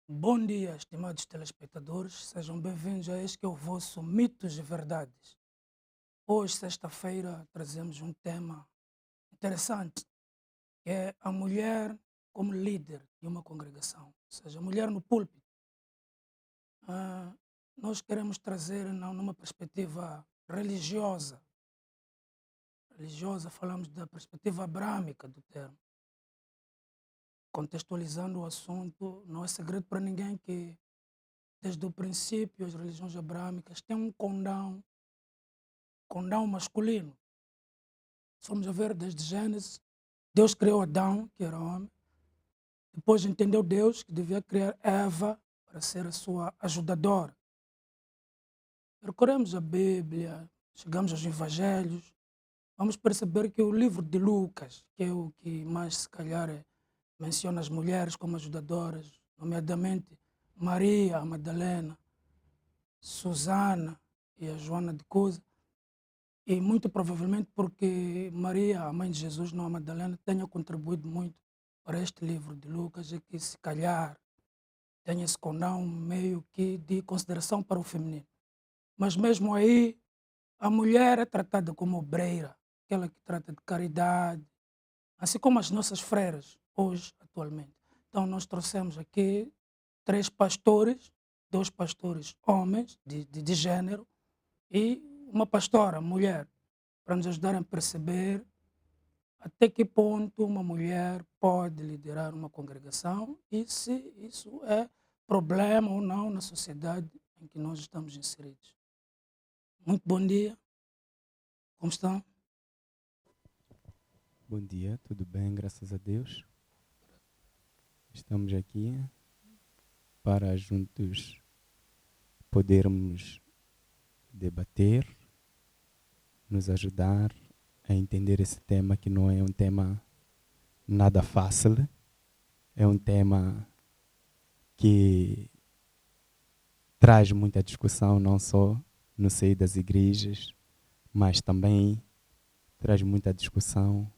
Bom dia, estimados telespectadores, sejam bem-vindos a este que é o vosso Mitos e Verdades. Hoje, sexta-feira, trazemos um tema interessante, que é a mulher como líder de uma congregação, ou seja, a mulher no púlpito. Ah, Nós queremos trazer não numa perspectiva religiosa, falamos da perspectiva abrâmica do termo, contextualizando o assunto. Não é segredo para ninguém que desde o princípio as religiões abrâmicas têm um condão masculino. Se formos a ver desde Gênesis, Deus criou Adão, que era homem, depois entendeu Deus que devia criar Eva para ser a sua ajudadora. Recorremos a Bíblia, chegamos aos Evangelhos, vamos perceber que o livro de Lucas, que é o que mais se calhar menciona as mulheres como ajudadoras, nomeadamente Maria, a Madalena, Susana e a Joana de Cusa, e muito provavelmente porque Maria, a mãe de Jesus, não a Madalena, tenha contribuído muito para este livro de Lucas e que se calhar tenha esse condão meio que de consideração para o feminino. Mas mesmo aí, a mulher é tratada como obreira, aquela que trata de caridade, assim como as nossas freiras, hoje, atualmente. Então nós trouxemos aqui três pastores, dois pastores homens de gênero e uma pastora, mulher, para nos ajudarem a perceber até que ponto uma mulher pode liderar uma congregação e se isso é problema ou não na sociedade em que nós estamos inseridos. Muito bom dia, como estão? Bom dia, tudo bem, graças a Deus. Estamos aqui para juntos podermos debater, nos ajudar a entender esse tema que não é um tema nada fácil, é um tema que traz muita discussão não só no seio das igrejas, mas também traz muita discussão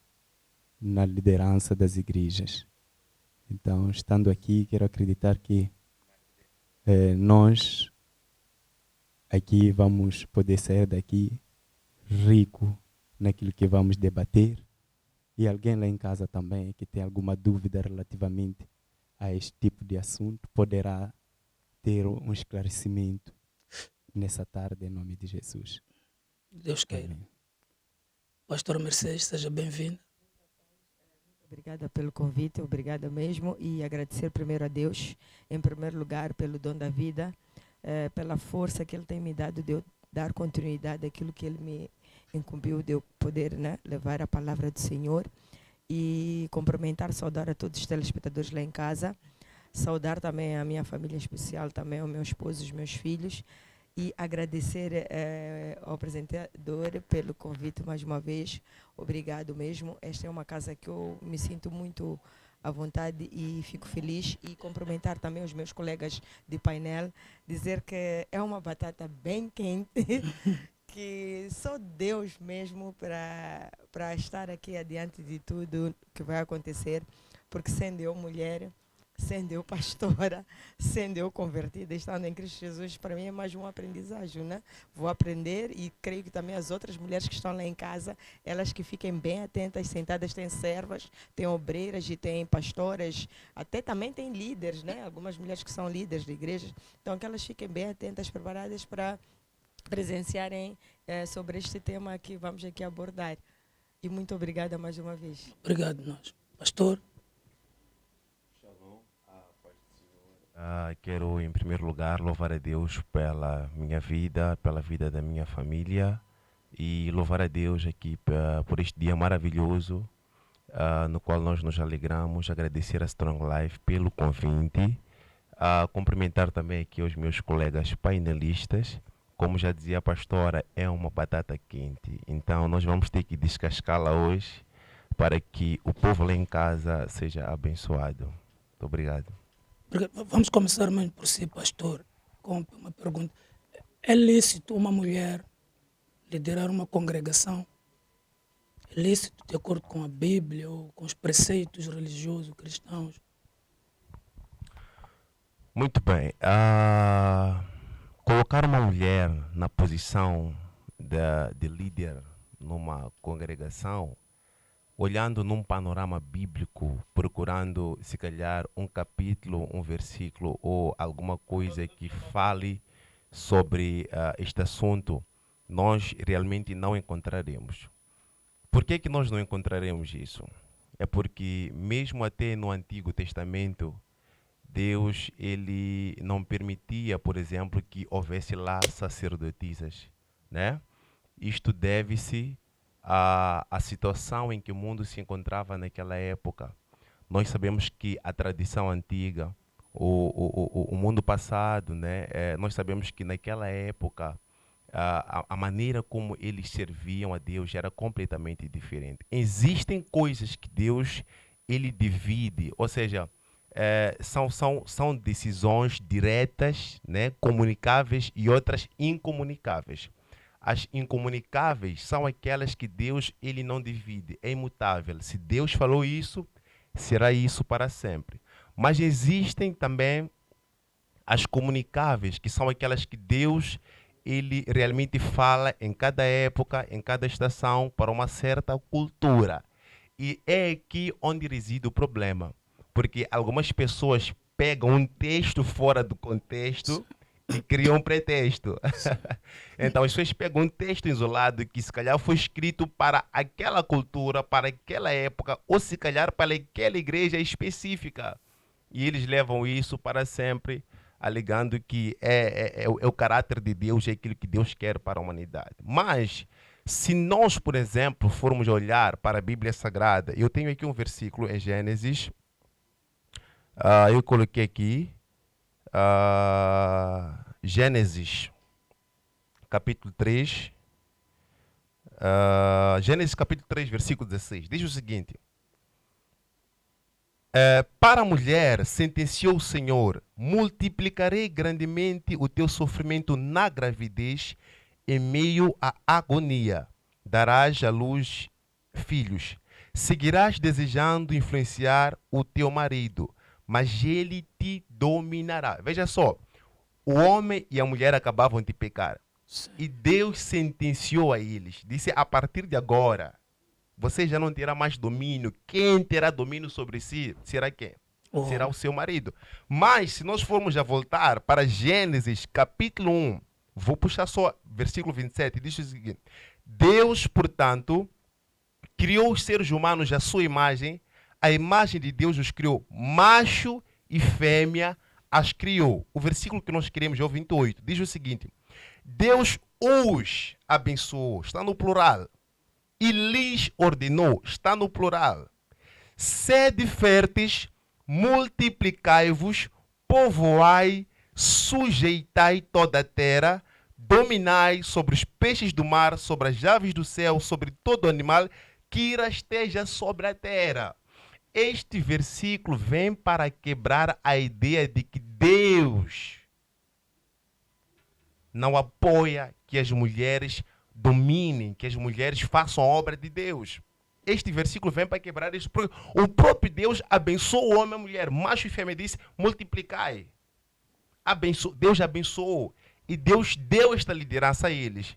na liderança das igrejas. Então, estando aqui, quero acreditar que nós aqui vamos poder sair daqui rico naquilo que vamos debater, e alguém lá em casa também que tem alguma dúvida relativamente a este tipo de assunto poderá ter um esclarecimento nessa tarde em nome de Jesus. Deus queira. Amém. Pastor Mercedes, seja bem-vindo. Obrigada pelo convite, obrigada mesmo, e agradecer primeiro a Deus, em primeiro lugar, pelo dom da vida, pela força que Ele tem me dado de eu dar continuidade àquilo que Ele me incumbiu de eu poder, né, levar a palavra do Senhor, e cumprimentar, saudar a todos os telespectadores lá em casa, saudar também a minha família especial, também ao meu esposo e os meus filhos, e agradecer ao apresentador pelo convite mais uma vez. Obrigado mesmo. Esta é uma casa que eu me sinto muito à vontade e fico feliz. E cumprimentar também os meus colegas de painel, dizer que é uma batata bem quente, que só Deus mesmo para estar aqui adiante de tudo que vai acontecer, porque sendo eu mulher, sendo eu pastora, sendo eu convertida, estando em Cristo Jesus, para mim é mais uma aprendizagem, né? Vou aprender, e creio que também as outras mulheres que estão lá em casa, elas que fiquem bem atentas, sentadas, têm servas, têm obreiras e têm pastoras, até também têm líderes, né? Algumas mulheres que são líderes de igrejas, então que elas fiquem bem atentas, preparadas para presenciarem sobre este tema que vamos aqui abordar. E muito obrigada mais uma vez. Obrigado, nós. Pastor, Quero, em primeiro lugar, louvar a Deus pela minha vida, pela vida da minha família e louvar a Deus aqui por este dia maravilhoso no qual nós nos alegramos, agradecer a Strong Life pelo convite, cumprimentar também aqui os meus colegas painelistas. Como já dizia a pastora, é uma batata quente, então nós vamos ter que descascá-la hoje para que o povo lá em casa seja abençoado. Muito obrigado. vamos começar mesmo por si, pastor, com uma pergunta. É lícito uma mulher liderar uma congregação? É lícito de acordo com a Bíblia ou com os preceitos religiosos cristãos? Muito bem. Colocar uma mulher na posição de líder numa congregação, olhando num panorama bíblico, procurando, se calhar, um capítulo, um versículo ou alguma coisa que fale sobre este assunto, nós realmente não encontraremos. Por que nós não encontraremos isso? É porque mesmo até no Antigo Testamento, Deus ele não permitia, por exemplo, que houvesse lá sacerdotisas, né? Isto deve-se à situação em que o mundo se encontrava naquela época. Nós sabemos que a tradição antiga, o mundo passado, né? Nós sabemos que naquela época a maneira como eles serviam a Deus era completamente diferente. Existem coisas que Deus ele divide, ou seja, são decisões diretas, né, comunicáveis e outras incomunicáveis. As incomunicáveis são aquelas que Deus ele não divide, é imutável. Se Deus falou isso, será isso para sempre. Mas existem também as comunicáveis, que são aquelas que Deus ele realmente fala em cada época, em cada estação, para uma certa cultura. E é aqui onde reside o problema. Porque algumas pessoas pegam um texto fora do contexto e criam um pretexto. Então, as pessoas pegam um texto isolado que se calhar foi escrito para aquela cultura, para aquela época, ou se calhar para aquela igreja específica. E eles levam isso para sempre, alegando que é o caráter de Deus, é aquilo que Deus quer para a humanidade. Mas, se nós, por exemplo, formos olhar para a Bíblia Sagrada, eu tenho aqui um versículo em Gênesis, eu coloquei aqui, Gênesis, capítulo 3, Gênesis capítulo 3, versículo 16, diz o seguinte: para a mulher sentenciou o Senhor, multiplicarei grandemente o teu sofrimento na gravidez, em meio à agonia, darás à luz filhos, seguirás desejando influenciar o teu marido, mas ele te dominará. Veja só, o homem e a mulher acabavam de pecar. Sim. E Deus sentenciou a eles. Disse, a partir de agora, você já não terá mais domínio. Quem terá domínio sobre si será quem? Será o seu marido. Mas, se nós formos a voltar para Gênesis, capítulo 1, vou puxar só versículo 27, diz o seguinte: Deus, portanto, criou os seres humanos à sua imagem, a imagem de Deus os criou, macho e fêmea as criou. O versículo que nós queremos é o 28, diz o seguinte: Deus os abençoou, está no plural, e lhes ordenou, está no plural: sede férteis, multiplicai-vos, povoai, sujeitai toda a terra, dominai sobre os peixes do mar, sobre as aves do céu, sobre todo animal que rasteja sobre a terra. Este versículo vem para quebrar a ideia de que Deus não apoia que as mulheres dominem, que as mulheres façam a obra de Deus. Este versículo vem para quebrar isso, porque o próprio Deus abençoou o homem e a mulher, macho e fêmea, disse, multiplicai. Deus abençoou e Deus deu esta liderança a eles.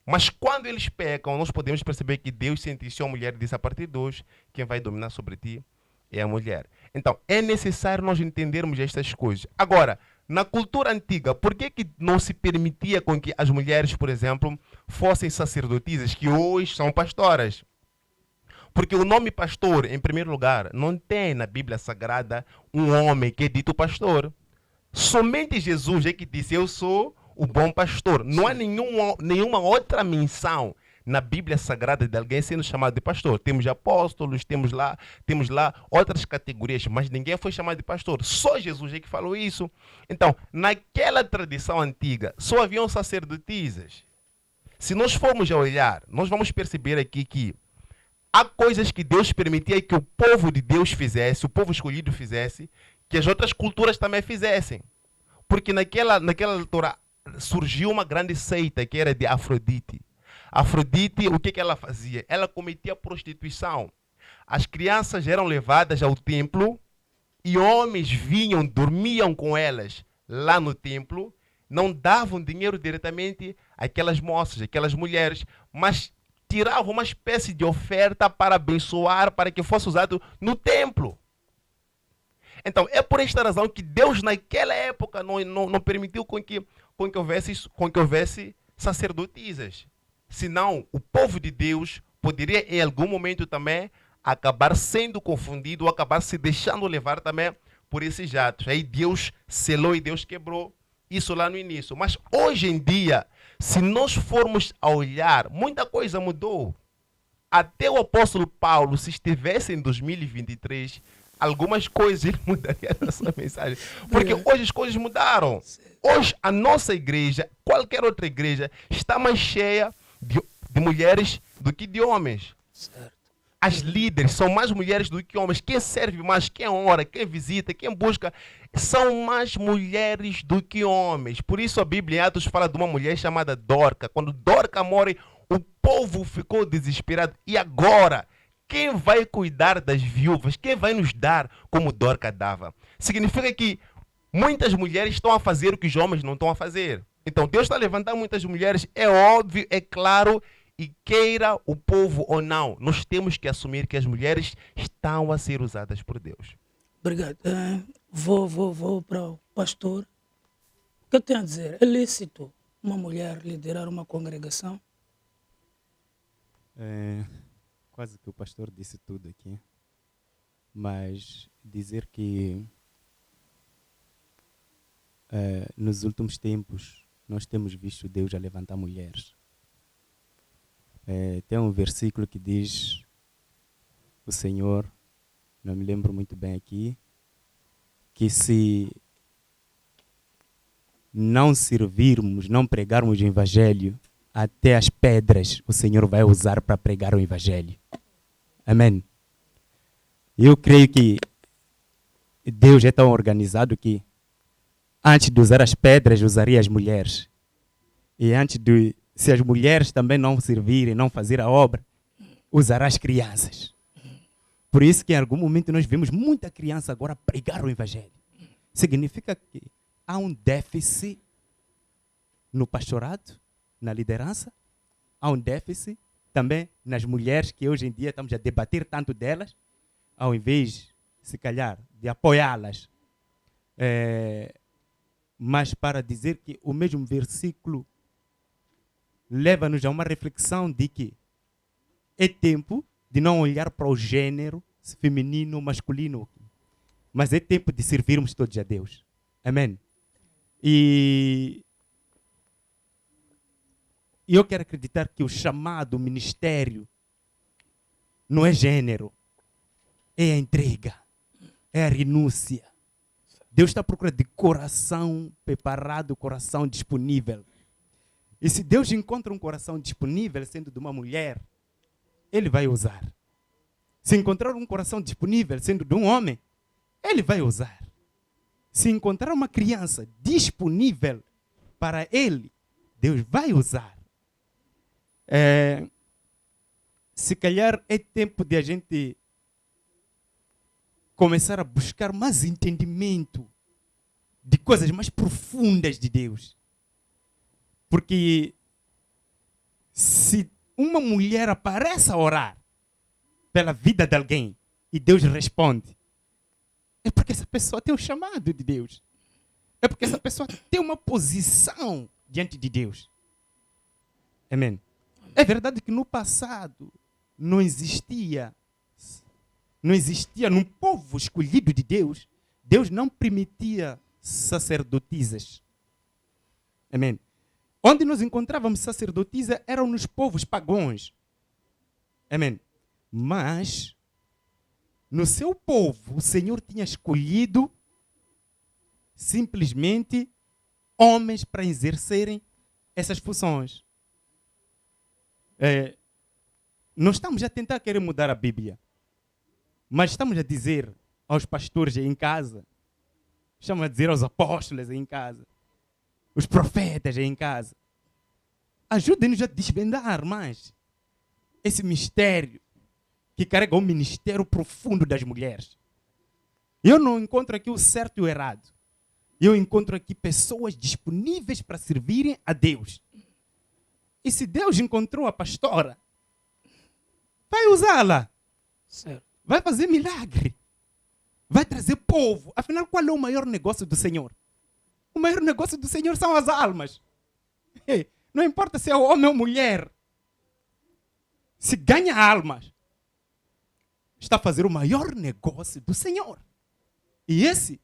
Mas quando eles pecam, nós podemos perceber que Deus sentenciou a mulher e disse, a partir de hoje, quem vai dominar sobre ti é a mulher. Então, é necessário nós entendermos estas coisas. Agora, na cultura antiga, por que não se permitia com que as mulheres, por exemplo, fossem sacerdotisas, que hoje são pastoras? Porque o nome pastor, em primeiro lugar, não tem na Bíblia Sagrada um homem que é dito pastor. Somente Jesus é que disse, eu sou o bom pastor. Não há nenhuma outra menção na Bíblia Sagrada de alguém sendo chamado de pastor. Temos apóstolos, temos lá outras categorias, mas ninguém foi chamado de pastor. Só Jesus é que falou isso. Então, naquela tradição antiga, só haviam sacerdotisas. Se nós formos a olhar, nós vamos perceber aqui que há coisas que Deus permitia que o povo de Deus fizesse, o povo escolhido fizesse, que as outras culturas também fizessem. Porque naquela altura surgiu uma grande seita que era de Afrodite. Afrodite, o que ela fazia? Ela cometia prostituição. As crianças eram levadas ao templo e homens vinham, dormiam com elas lá no templo, não davam dinheiro diretamente àquelas moças, àquelas mulheres, mas tiravam uma espécie de oferta para abençoar, para que fosse usado no templo. Então, é por esta razão que Deus, naquela época, não permitiu com que houvesse sacerdotisas. Senão, o povo de Deus poderia, em algum momento também, acabar sendo confundido, ou acabar se deixando levar também por esses atos. Aí Deus selou e Deus quebrou isso lá no início. Mas hoje em dia, se nós formos a olhar, muita coisa mudou. Até o apóstolo Paulo, se estivesse em 2023, algumas coisas ele mudaria na sua mensagem. Porque hoje as coisas mudaram. Hoje a nossa igreja, qualquer outra igreja, está mais cheia de mulheres do que de homens. Certo. As líderes são mais mulheres do que homens. Quem serve mais, quem ora, quem visita, quem busca, são mais mulheres do que homens. Por isso a Bíblia em Atos fala de uma mulher chamada Dorca. Quando Dorca morre, o povo ficou desesperado. E agora, quem vai cuidar das viúvas? Quem vai nos dar como Dorca dava? Significa que muitas mulheres estão a fazer o que os homens não estão a fazer. Então Deus está levantando muitas mulheres, é óbvio, é claro, e queira o povo ou não, nós temos que assumir que as mulheres estão a ser usadas por Deus. Obrigado. Vou para o pastor. O que eu tenho a dizer? É lícito uma mulher liderar uma congregação? Quase que o pastor disse tudo aqui. Mas dizer que nos últimos tempos nós temos visto Deus a levantar mulheres. Tem um versículo que diz, o Senhor, não me lembro muito bem aqui, que se não servirmos, não pregarmos o Evangelho, até as pedras o Senhor vai usar para pregar o Evangelho. Amém. Eu creio que Deus é tão organizado que antes de usar as pedras, usaria as mulheres. E se as mulheres também não servirem, não fazer a obra, usará as crianças. Por isso que em algum momento nós vemos muita criança agora pregar o Evangelho. Significa que há um déficit no pastorado, na liderança, há um déficit também nas mulheres que hoje em dia estamos a debater tanto delas, ao invés, se calhar, de apoiá-las. Mas para dizer que o mesmo versículo leva-nos a uma reflexão de que é tempo de não olhar para o gênero feminino, masculino, mas é tempo de servirmos todos a Deus. Amém? E eu quero acreditar que o chamado, o ministério, não é gênero, é a entrega, é a renúncia. Deus está à procura de coração preparado, coração disponível. E se Deus encontra um coração disponível, sendo de uma mulher, Ele vai usar. Se encontrar um coração disponível, sendo de um homem, Ele vai usar. Se encontrar uma criança disponível para Ele, Deus vai usar. Se calhar é tempo de a gente começar a buscar mais entendimento de coisas mais profundas de Deus. Porque se uma mulher aparece a orar pela vida de alguém e Deus responde, é porque essa pessoa tem um chamado de Deus. É porque essa pessoa tem uma posição diante de Deus. Amém. É verdade que no passado não existia num povo escolhido de Deus, Deus não permitia sacerdotisas. Amém. Onde nós encontrávamos sacerdotisa eram nos povos pagãos. Amém. Mas, no seu povo, o Senhor tinha escolhido simplesmente homens para exercerem essas funções. Nós estamos a tentar querer mudar a Bíblia. Mas estamos a dizer aos pastores aí em casa, estamos a dizer aos apóstolos aí em casa, os profetas aí em casa, ajudem-nos a desvendar mais esse mistério que carrega o ministério profundo das mulheres. Eu não encontro aqui o certo e o errado. Eu encontro aqui pessoas disponíveis para servirem a Deus. E se Deus encontrou a pastora, vai usá-la. Certo. Vai fazer milagre. Vai trazer povo. Afinal, qual é o maior negócio do Senhor? O maior negócio do Senhor são as almas. Não importa se é homem ou mulher. Se ganha almas, está a fazer o maior negócio do Senhor. E esse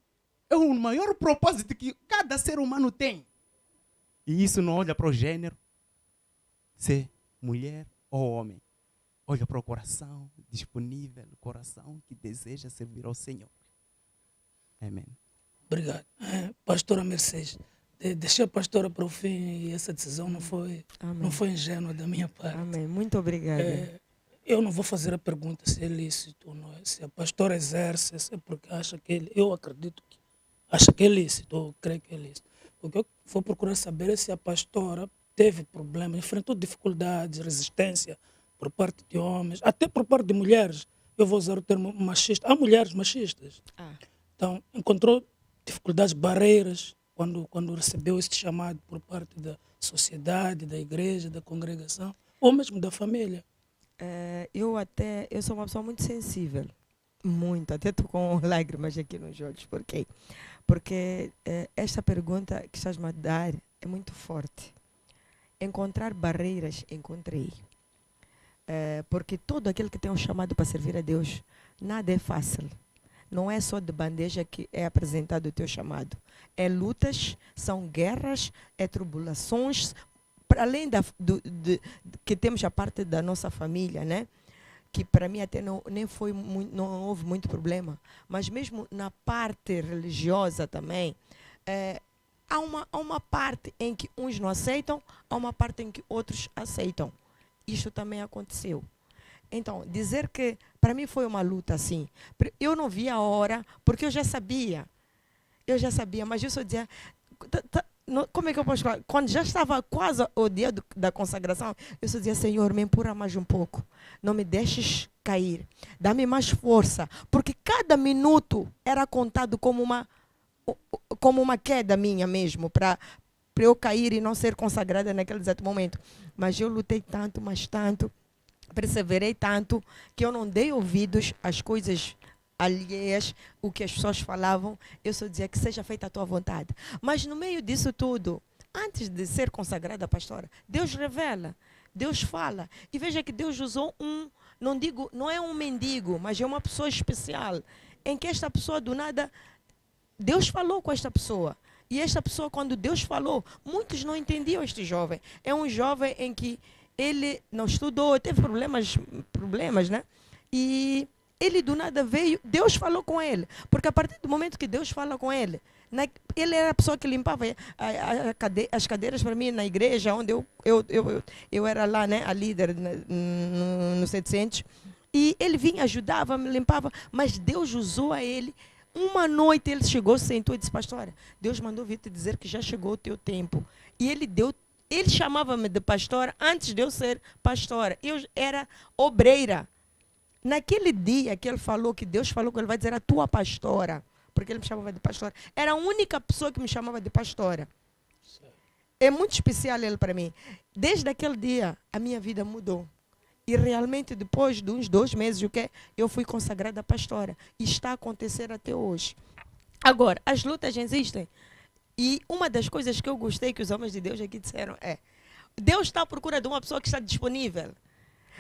é o maior propósito que cada ser humano tem. E isso não olha para o gênero, se mulher ou homem. Olha para o coração disponível, o coração que deseja servir ao Senhor. Amém. Obrigado. Pastora Mercedes, deixei a pastora para o fim e essa decisão não foi ingênua da minha parte. Amém. Muito obrigada. Eu não vou fazer a pergunta se é lícito ou não é. Se a pastora exerce, se é porque acha que ele... Eu acredito que acha que é lícito, ou creio que é lícito. Porque eu vou procurar saber é se a pastora teve problemas, enfrentou dificuldades, resistência por parte de homens, até por parte de mulheres. Eu vou usar o termo machista. Há mulheres machistas. Então, encontrou dificuldades, barreiras, quando recebeu este chamado por parte da sociedade, da igreja, da congregação, ou mesmo da família. Eu sou uma pessoa muito sensível, muito, até estou com lágrimas aqui nos olhos. Por quê? Porque esta pergunta que estás-me a dar é muito forte. Encontrar barreiras, encontrei. Porque todo aquele que tem um chamado para servir a Deus, nada é fácil. Não é só de bandeja que é apresentado o teu chamado. É lutas, são guerras, é tribulações, para além que temos a parte da nossa família, né? Que para mim até não houve muito problema. Mas mesmo na parte religiosa também, há uma parte em que uns não aceitam, há uma parte em que outros aceitam. Isto também aconteceu. Então, dizer que para mim foi uma luta assim. Eu não via a hora, porque eu já sabia, mas eu só dizia... Como é que eu posso falar? Quando já estava quase o dia da consagração, eu só dizia, Senhor, me empurra mais um pouco. Não me deixes cair. Dá-me mais força. Porque cada minuto era contado como uma queda minha mesmo, para eu cair e não ser consagrada naquele exato momento. Mas eu lutei tanto, mas tanto, perseverei tanto, que eu não dei ouvidos às coisas alheias, o que as pessoas falavam. Eu só dizia que seja feita a tua vontade. Mas no meio disso tudo, antes de ser consagrada pastora, Deus revela, Deus fala. E veja que Deus usou não é um mendigo, mas é uma pessoa especial, em que esta pessoa do nada, Deus falou com esta pessoa. E esta pessoa, quando Deus falou, muitos não entendiam este jovem. É um jovem em que ele não estudou, teve problemas, né? E ele do nada veio, Deus falou com ele. Porque a partir do momento que Deus fala com ele, ele era a pessoa que limpava as cadeiras para mim na igreja, onde eu era lá, né, a líder no 700. E ele vinha, ajudava, me limpava, mas Deus usou a ele. Uma noite ele chegou, sentou e disse, pastora, Deus mandou vir te dizer que já chegou o teu tempo. E ele chamava-me de pastora antes de eu ser pastora. Eu era obreira. Naquele dia que ele falou, que Deus falou que ele vai dizer a tua pastora, porque ele me chamava de pastora, era a única pessoa que me chamava de pastora. É muito especial ele para mim. Desde aquele dia, a minha vida mudou. E realmente, depois de uns 2 meses, eu fui consagrada pastora. E está a acontecer até hoje. Agora, as lutas existem. E uma das coisas que eu gostei que os homens de Deus aqui disseram é: Deus está à procura de uma pessoa que está disponível.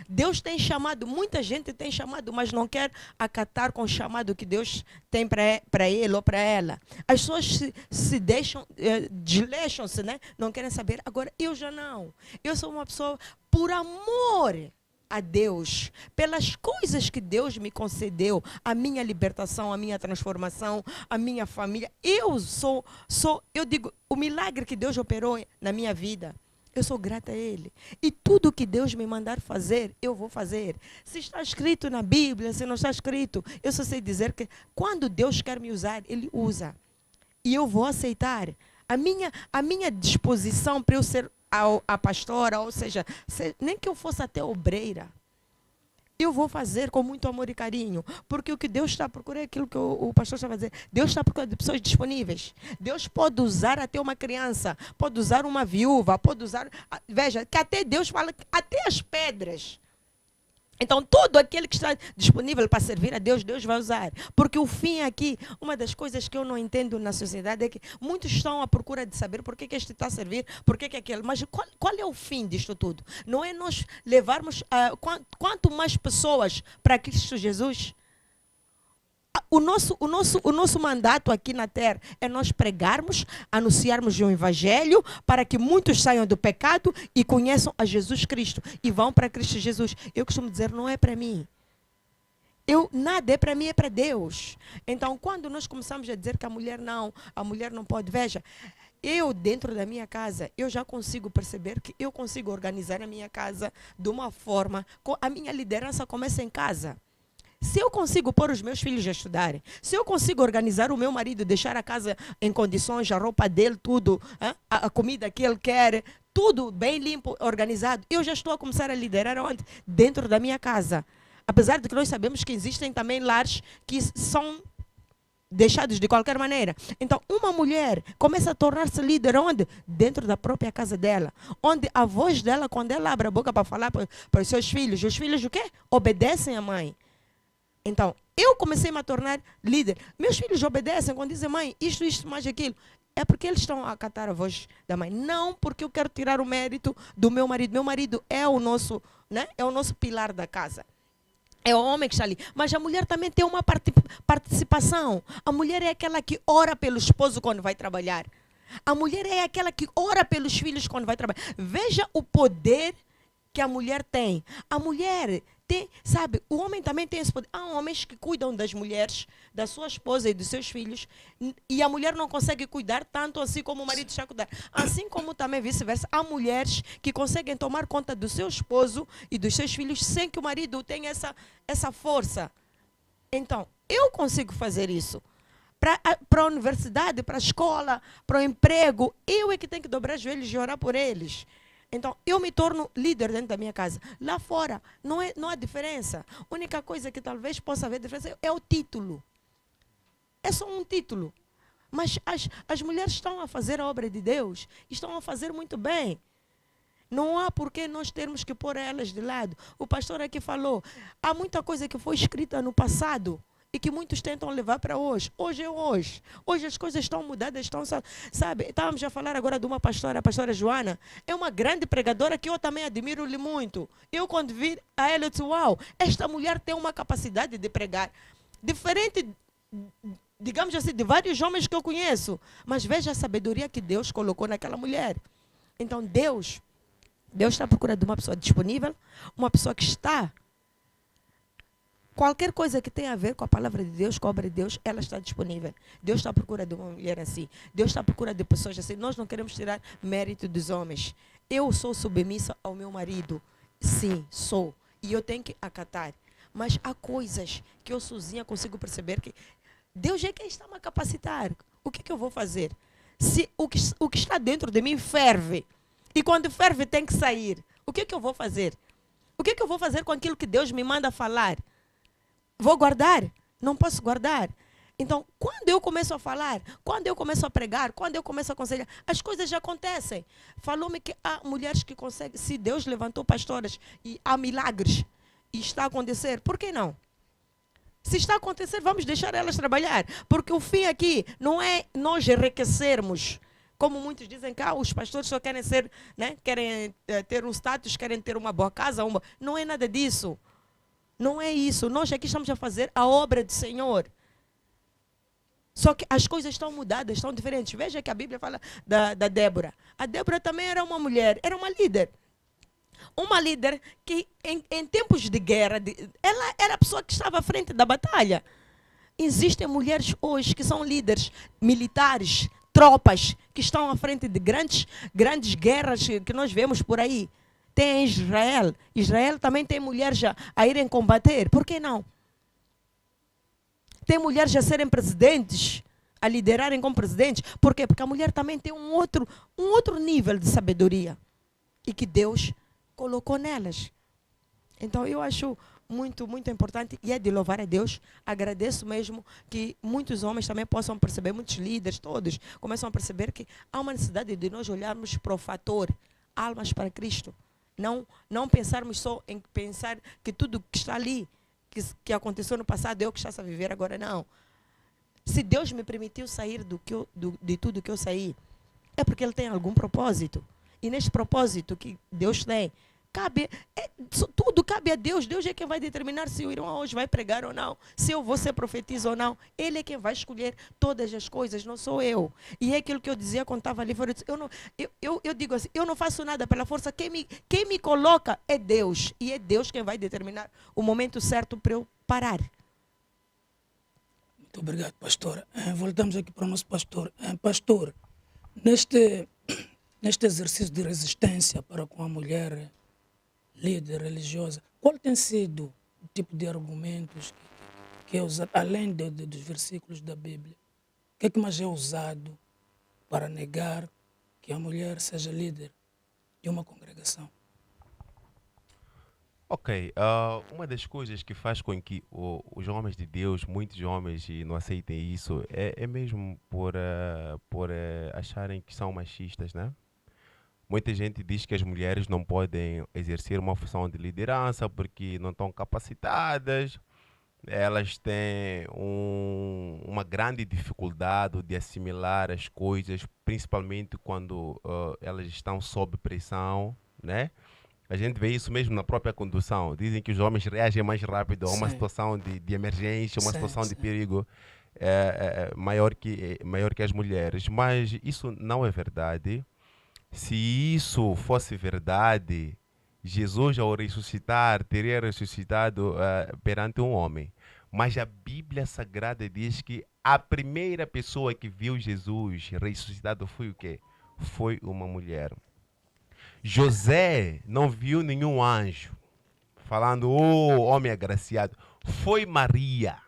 Deus tem chamado, muita gente tem chamado, mas não quer acatar com o chamado que Deus tem para ele ou para ela. As pessoas se deixam, desleixam-se, né? Não querem saber. Agora, eu já não. Eu sou uma pessoa, por amor a Deus, pelas coisas que Deus me concedeu, a minha libertação, a minha transformação, a minha família. Eu digo, o milagre que Deus operou na minha vida, eu sou grata a Ele. E tudo que Deus me mandar fazer, eu vou fazer. Se está escrito na Bíblia, se não está escrito, eu só sei dizer que quando Deus quer me usar, Ele usa. E eu vou aceitar. A minha disposição para eu ser a pastora, ou seja, nem que eu fosse até obreira, eu vou fazer com muito amor e carinho, porque o que Deus está procurando é aquilo que o pastor estava a dizer. Deus está procurando de pessoas disponíveis. Deus pode usar até uma criança, pode usar uma viúva, pode usar... Veja, que até Deus fala, até as pedras. Então, todo aquele que está disponível para servir a Deus, Deus vai usar. Porque o fim aqui, uma das coisas que eu não entendo na sociedade é que muitos estão à procura de saber por que este está a servir, por que aquele. Mas qual é o fim disto tudo? Não é nós levarmos quanto mais pessoas para Cristo Jesus? O nosso mandato aqui na terra é nós pregarmos, anunciarmos o Evangelho para que muitos saiam do pecado e conheçam a Jesus Cristo e vão para Cristo Jesus. Eu costumo dizer, não é para mim. Nada é para mim, é para Deus. Então, quando nós começamos a dizer que a mulher não pode, veja, eu dentro da minha casa, eu já consigo perceber que eu consigo organizar a minha casa de uma forma, a minha liderança começa em casa. Se eu consigo pôr os meus filhos a estudarem, se eu consigo organizar o meu marido, deixar a casa em condições, a roupa dele, tudo, a comida que ele quer, tudo bem limpo, organizado, eu já estou a começar a liderar onde? Dentro da minha casa. Apesar de que nós sabemos que existem também lares que são deixados de qualquer maneira. Então, uma mulher começa a tornar-se líder onde? Dentro da própria casa dela. Onde a voz dela, quando ela abre a boca para falar para os seus filhos, os filhos o quê? Obedecem à mãe. Então, eu comecei a me tornar líder. Meus filhos obedecem quando dizem, mãe, isto, mais aquilo. É porque eles estão a acatar a voz da mãe. Não porque eu quero tirar o mérito do meu marido. Meu marido é o nosso, né? É o nosso pilar da casa. É o homem que está ali. Mas a mulher também tem uma participação. A mulher é aquela que ora pelo esposo quando vai trabalhar. A mulher é aquela que ora pelos filhos quando vai trabalhar. Veja o poder que a mulher tem. A mulher tem, sabe, o homem também tem esse poder. Há homens que cuidam das mulheres, da sua esposa e dos seus filhos, e a mulher não consegue cuidar tanto assim como o marido está a cuidar. Assim como também vice-versa, há mulheres que conseguem tomar conta do seu esposo e dos seus filhos sem que o marido tenha essa força. Então, eu consigo fazer isso. Para a universidade, para a escola, para o emprego, eu é que tenho que dobrar os joelhos e orar por eles. Então, eu me torno líder dentro da minha casa. Lá fora, não há diferença. A única coisa que talvez possa haver diferença é o título. É só um título. Mas as mulheres estão a fazer a obra de Deus. Estão a fazer muito bem. Não há por que nós termos que pôr elas de lado. O pastor aqui falou, há muita coisa que foi escrita no passado e que muitos tentam levar para hoje. Hoje é hoje. Hoje as coisas estão mudadas, sabe? Estávamos a falar agora de uma pastora, a pastora Joana. É uma grande pregadora que eu também admiro-lhe muito. Eu, quando vi a ela, eu disse, uau, esta mulher tem uma capacidade de pregar. Diferente, digamos assim, de vários homens que eu conheço. Mas veja a sabedoria que Deus colocou naquela mulher. Então, Deus está procurando uma pessoa disponível, uma pessoa que está... Qualquer coisa que tenha a ver com a palavra de Deus, com a obra de Deus, ela está disponível. Deus está à procura de uma mulher assim. Deus está à procura de pessoas assim. Nós não queremos tirar mérito dos homens. Eu sou submissa ao meu marido. Sim, sou. E eu tenho que acatar. Mas há coisas que eu sozinha consigo perceber que Deus é quem está a me capacitar. O que eu vou fazer? Se o que está dentro de mim ferve, e quando ferve tem que sair, o que eu vou fazer? O que eu vou fazer com aquilo que Deus me manda falar? Vou guardar? Não posso guardar. Então, quando eu começo a falar, quando eu começo a pregar, quando eu começo a aconselhar, as coisas já acontecem. Falou-me que há mulheres que conseguem, se Deus levantou pastoras e há milagres e está a acontecer, por que não? Se está a acontecer, vamos deixar elas trabalhar. Porque o fim aqui não é nós enriquecermos. Como muitos dizem que os pastores só querem ser, né, querem ter um status, querem ter uma boa casa. Não é nada disso. Não é isso. Nós aqui estamos a fazer a obra do Senhor. Só que as coisas estão mudadas, estão diferentes. Veja que a Bíblia fala da Débora. A Débora também era uma mulher, era uma líder. Uma líder que em tempos de guerra, ela era a pessoa que estava à frente da batalha. Existem mulheres hoje que são líderes militares, tropas, que estão à frente de grandes guerras que nós vemos por aí. Tem Israel. Israel também tem mulheres a irem combater. Por que não? Tem mulheres a serem presidentes, a liderarem como presidentes. Por quê? Porque a mulher também tem um outro nível de sabedoria. E que Deus colocou nelas. Então, eu acho muito, muito importante e é de louvar a Deus. Agradeço mesmo que muitos homens também possam perceber, muitos líderes, todos, começam a perceber que há uma necessidade de nós olharmos para o fator almas para Cristo. Não pensarmos só em pensar que tudo que está ali, que aconteceu no passado, é o que está a viver agora, não. Se Deus me permitiu sair de tudo que eu saí, é porque Ele tem algum propósito. E neste propósito que Deus tem, tudo cabe a Deus. Deus é quem vai determinar se o irmão hoje vai pregar ou não, se eu vou ser profetisa ou não. Ele é quem vai escolher todas as coisas, não sou eu. E é aquilo que eu dizia quando estava ali fora. Eu digo assim, eu não faço nada pela força. Quem me coloca é Deus. E é Deus quem vai determinar o momento certo para eu parar. Muito obrigado, pastora. Voltamos aqui para o nosso pastor. Pastor, neste exercício de resistência para com a mulher líder religiosa, qual tem sido o tipo de argumentos que é usado, além dos versículos da Bíblia? O que é que mais é usado para negar que a mulher seja líder de uma congregação? Ok, uma das coisas que faz com que os homens de Deus, muitos homens, não aceitem isso, é mesmo por acharem que são machistas, né? Muita gente diz que as mulheres não podem exercer uma função de liderança porque não estão capacitadas. Elas têm uma grande dificuldade de assimilar as coisas, principalmente quando elas estão sob pressão, né? A gente vê isso mesmo na própria condução. Dizem que os homens reagem mais rápido a uma situação de emergência, uma situação de perigo maior que as mulheres. Mas isso não é verdade. Se isso fosse verdade, Jesus, ao ressuscitar, teria ressuscitado perante um homem. Mas a Bíblia Sagrada diz que a primeira pessoa que viu Jesus ressuscitado foi o quê? Foi uma mulher. José não viu nenhum anjo falando, oh, homem agraciado. Foi Maria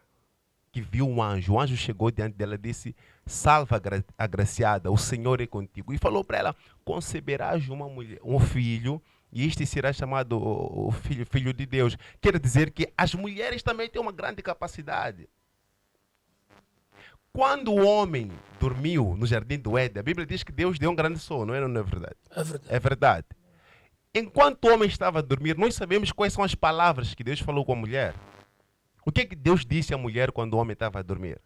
que viu um anjo. O anjo chegou diante dela e disse, salva agraciada, o Senhor é contigo. E falou para ela, conceberás um filho, e este será chamado o filho de Deus. Quer dizer que as mulheres também têm uma grande capacidade. Quando o homem dormiu no jardim do Éden, a Bíblia diz que Deus deu um grande sono, não é verdade? É verdade. É verdade. Enquanto o homem estava a dormir, nós sabemos quais são as palavras que Deus falou com a mulher. O que é que Deus disse à mulher quando o homem estava a dormir?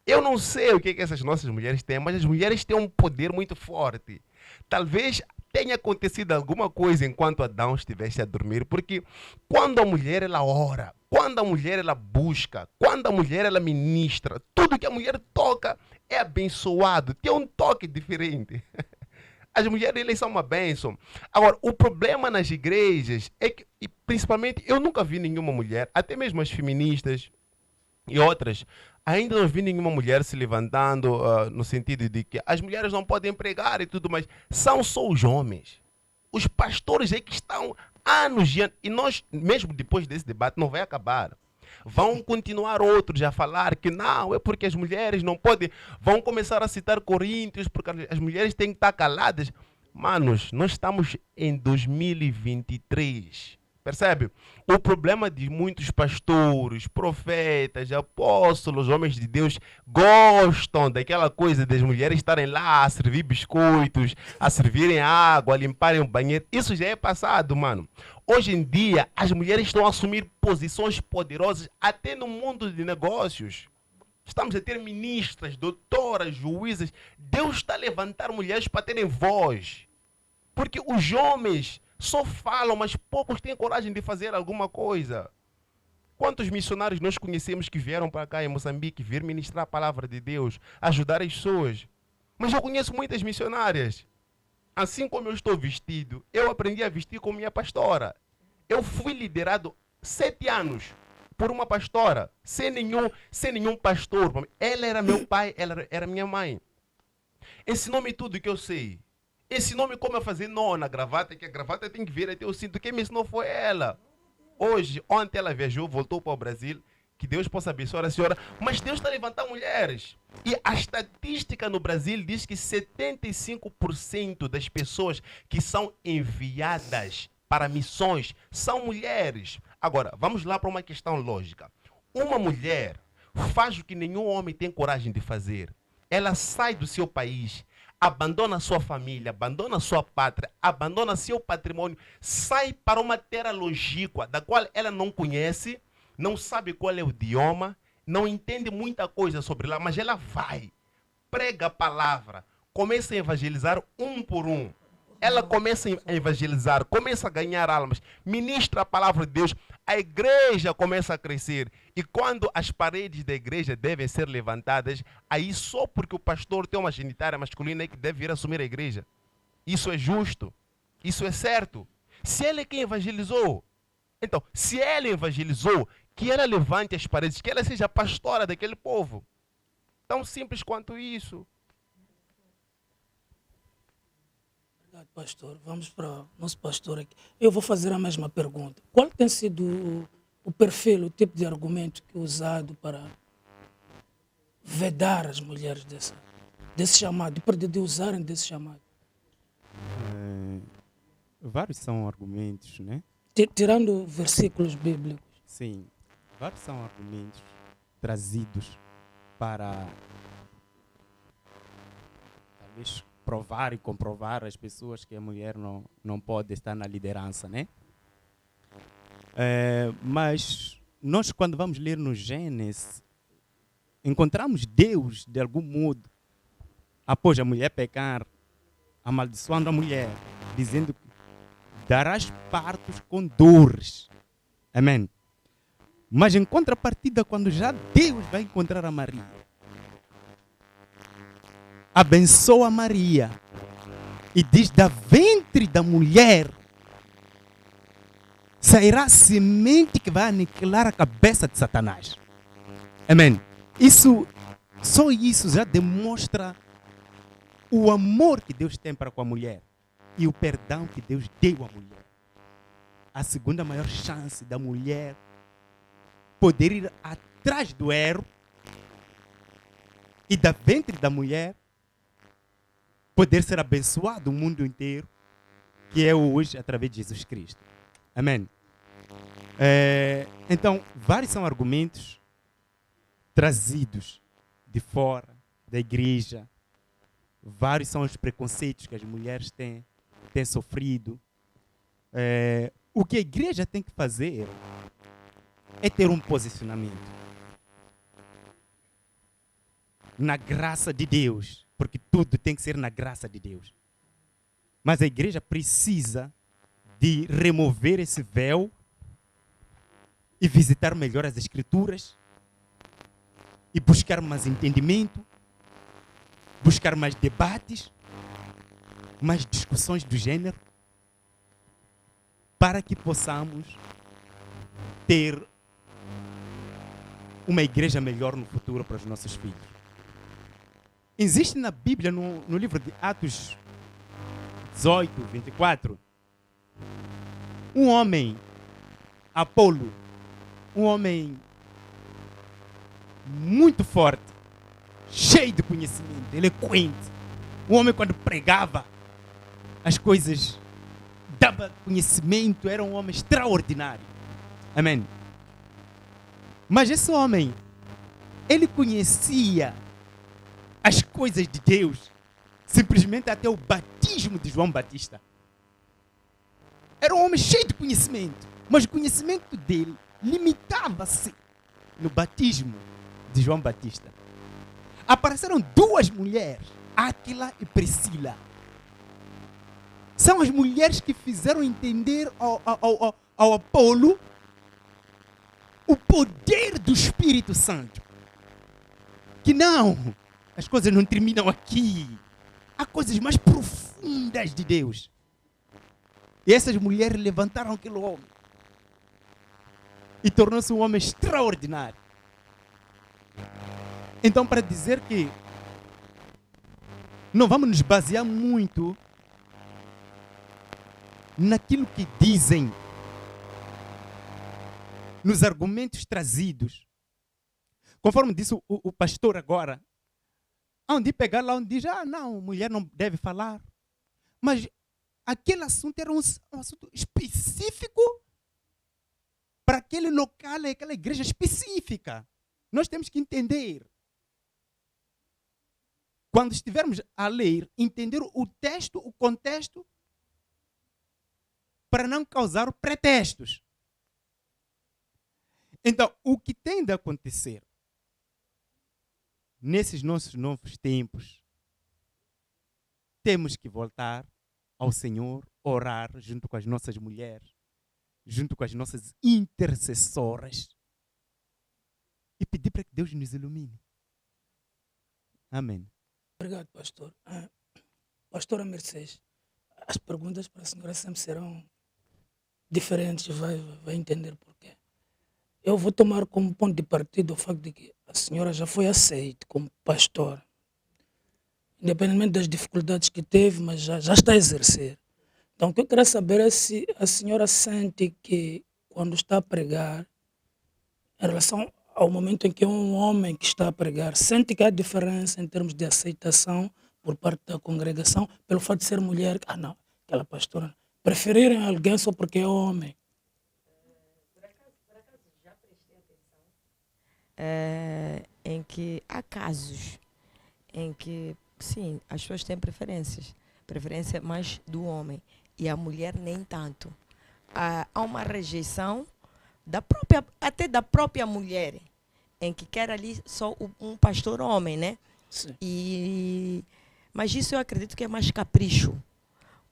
Eu não sei o que é que essas nossas mulheres têm, mas as mulheres têm um poder muito forte. Talvez tenha acontecido alguma coisa enquanto Adão estivesse a dormir, porque quando a mulher ela ora, quando a mulher ela busca, quando a mulher ela ministra, tudo que a mulher toca é abençoado, tem um toque diferente. As mulheres elas são uma bênção. Agora, o problema nas igrejas é que, e principalmente, eu nunca vi nenhuma mulher, até mesmo as feministas e outras, ainda não vi nenhuma mulher se levantando no sentido de que as mulheres não podem pregar e tudo mais. São só os homens. Os pastores é que estão anos de anos. E nós, mesmo depois desse debate, não vai acabar. Vão continuar outros a falar que não, é porque as mulheres não podem. Vão começar a citar Coríntios, porque as mulheres têm que estar caladas. Manos, nós estamos em 2023. Percebe? O problema de muitos pastores, profetas, apóstolos, homens de Deus gostam daquela coisa das mulheres estarem lá a servir biscoitos, a servirem água, a limparem o banheiro. Isso já é passado, mano. Hoje em dia, as mulheres estão a assumir posições poderosas até no mundo de negócios. Estamos a ter ministras, doutoras, juízes. Deus está a levantar mulheres para terem voz. Porque os homens só falam, mas poucos têm coragem de fazer alguma coisa. Quantos missionários nós conhecemos que vieram para cá em Moçambique, vir ministrar a palavra de Deus, ajudar as pessoas? Mas eu conheço muitas missionárias. Assim como eu estou vestido, eu aprendi a vestir com minha pastora. Eu fui liderado 7 anos por uma pastora, sem nenhum pastor. Ela era meu pai, ela era minha mãe. Ensinou-me tudo que eu sei. Ensinou-me como a fazer nó na gravata, que a gravata tem que vir até o cinto. Quem me ensinou foi ela. Ontem ela viajou, voltou para o Brasil. Que Deus possa abençoar a senhora. Mas Deus está a levantar mulheres. E a estatística no Brasil diz que 75% das pessoas que são enviadas para missões são mulheres. Agora, vamos lá para uma questão lógica. Uma mulher faz o que nenhum homem tem coragem de fazer. Ela sai do seu país, abandona sua família, abandona sua pátria, abandona seu patrimônio, sai para uma terra longínqua, da qual ela não conhece, não sabe qual é o idioma, não entende muita coisa sobre lá, mas ela vai, prega a palavra, começa a evangelizar um por um. Ela começa a evangelizar, começa a ganhar almas, ministra a palavra de Deus, a igreja começa a crescer. E quando as paredes da igreja devem ser levantadas, aí só porque o pastor tem uma genitária masculina é que deve vir assumir a igreja. Isso é justo, isso é certo. Se ele é quem evangelizou, então, se ela evangelizou, que ela levante as paredes, que ela seja pastora daquele povo. Tão simples quanto isso. Obrigado, pastor. Vamos para o nosso pastor aqui. Eu vou fazer a mesma pergunta. Qual tem sido o perfil, o tipo de argumento que é usado para vedar as mulheres desse chamado, de usarem desse chamado? Vários são argumentos, né? Tirando versículos bíblicos. Sim, vários são argumentos trazidos para talvez provar e comprovar às pessoas que a mulher não pode estar na liderança, né? Mas nós, quando vamos ler no Gênesis, encontramos Deus, de algum modo, após a mulher pecar, amaldiçoando a mulher, dizendo que darás partos com dores. Amém. Mas em contrapartida, quando já Deus vai encontrar a Maria, abençoa Maria e diz: da ventre da mulher sairá semente que vai aniquilar a cabeça de Satanás. Amém. Só isso já demonstra o amor que Deus tem para com a mulher e o perdão que Deus deu à mulher. A segunda maior chance da mulher poder ir atrás do erro e da ventre da mulher poder ser abençoado o mundo inteiro, que é hoje através de Jesus Cristo. Amém. Então, vários são argumentos trazidos de fora da igreja. Vários são os preconceitos que as mulheres têm sofrido. O que a igreja tem que fazer é ter um posicionamento na graça de Deus, porque tudo tem que ser na graça de Deus. Mas a igreja precisa de remover esse véu e visitar melhor as Escrituras e buscar mais entendimento, buscar mais debates, mais discussões do gênero, para que possamos ter uma igreja melhor no futuro para os nossos filhos. Existe na Bíblia, no livro de Atos 18, 24, um homem, Apolo, um homem muito forte, cheio de conhecimento, eloquente. Um homem, quando pregava as coisas, dava conhecimento, era um homem extraordinário. Amém. Mas esse homem, ele conhecia as coisas de Deus simplesmente até o batismo de João Batista. Era um homem cheio de conhecimento, mas o conhecimento dele limitava-se no batismo de João Batista. Apareceram duas mulheres, Áquila e Priscila. São as mulheres que fizeram entender ao Apolo o poder do Espírito Santo. Que não, as coisas não terminam aqui. Há coisas mais profundas de Deus. E essas mulheres levantaram aquele homem e tornou-se um homem extraordinário. Então, para dizer que não vamos nos basear muito naquilo que dizem, nos argumentos trazidos. Conforme disse o pastor agora, onde pegar lá onde diz, não, mulher não deve falar. Mas aquele assunto era um assunto específico para aquele local, aquela igreja específica. Nós temos que entender. Quando estivermos a ler, entender o texto, o contexto, para não causar pretextos. Então, o que tem de acontecer nesses nossos novos tempos, temos que voltar ao Senhor, orar junto com as nossas mulheres, junto com as nossas intercessoras e pedir para que Deus nos ilumine. Amém. Obrigado, pastor. Pastora Mercedes, as perguntas para a senhora sempre serão diferentes, vai entender porquê. Eu vou tomar como ponto de partida o facto de que a senhora já foi aceita como pastora, independentemente das dificuldades que teve, mas já está a exercer. Então, o que eu quero saber é se a senhora sente que, quando está a pregar, em relação ao momento em que é um homem que está a pregar, sente que há diferença em termos de aceitação por parte da congregação, pelo fato de ser mulher, não, aquela pastora, preferirem alguém só porque é homem. Por acaso já prestei atenção em que há casos em que, sim, as pessoas têm preferência mais do homem, e a mulher nem tanto. Há uma rejeição até da própria mulher, em que quer ali só um pastor homem, né? Sim. Mas isso eu acredito que é mais capricho,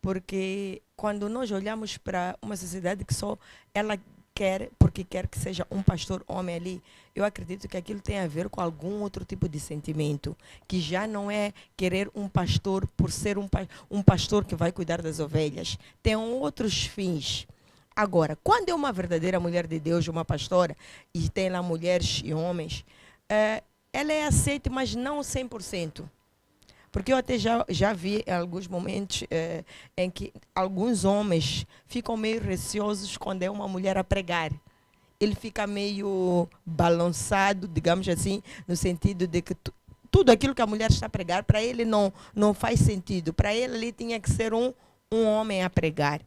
porque quando nós olhamos para uma sociedade que só ela quer, porque quer que seja um pastor homem ali, eu acredito que aquilo tem a ver com algum outro tipo de sentimento, que já não é querer um pastor por ser um pastor que vai cuidar das ovelhas, tem outros fins. Agora, quando é uma verdadeira mulher de Deus, uma pastora, e tem lá mulheres e homens, ela é aceita, mas não 100%. Porque eu até já vi em alguns momentos em que alguns homens ficam meio receosos quando é uma mulher a pregar. Ele fica meio balançado, digamos assim, no sentido de que tudo aquilo que a mulher está a pregar, para ele não faz sentido. Para ele ali tinha que ser um homem a pregar.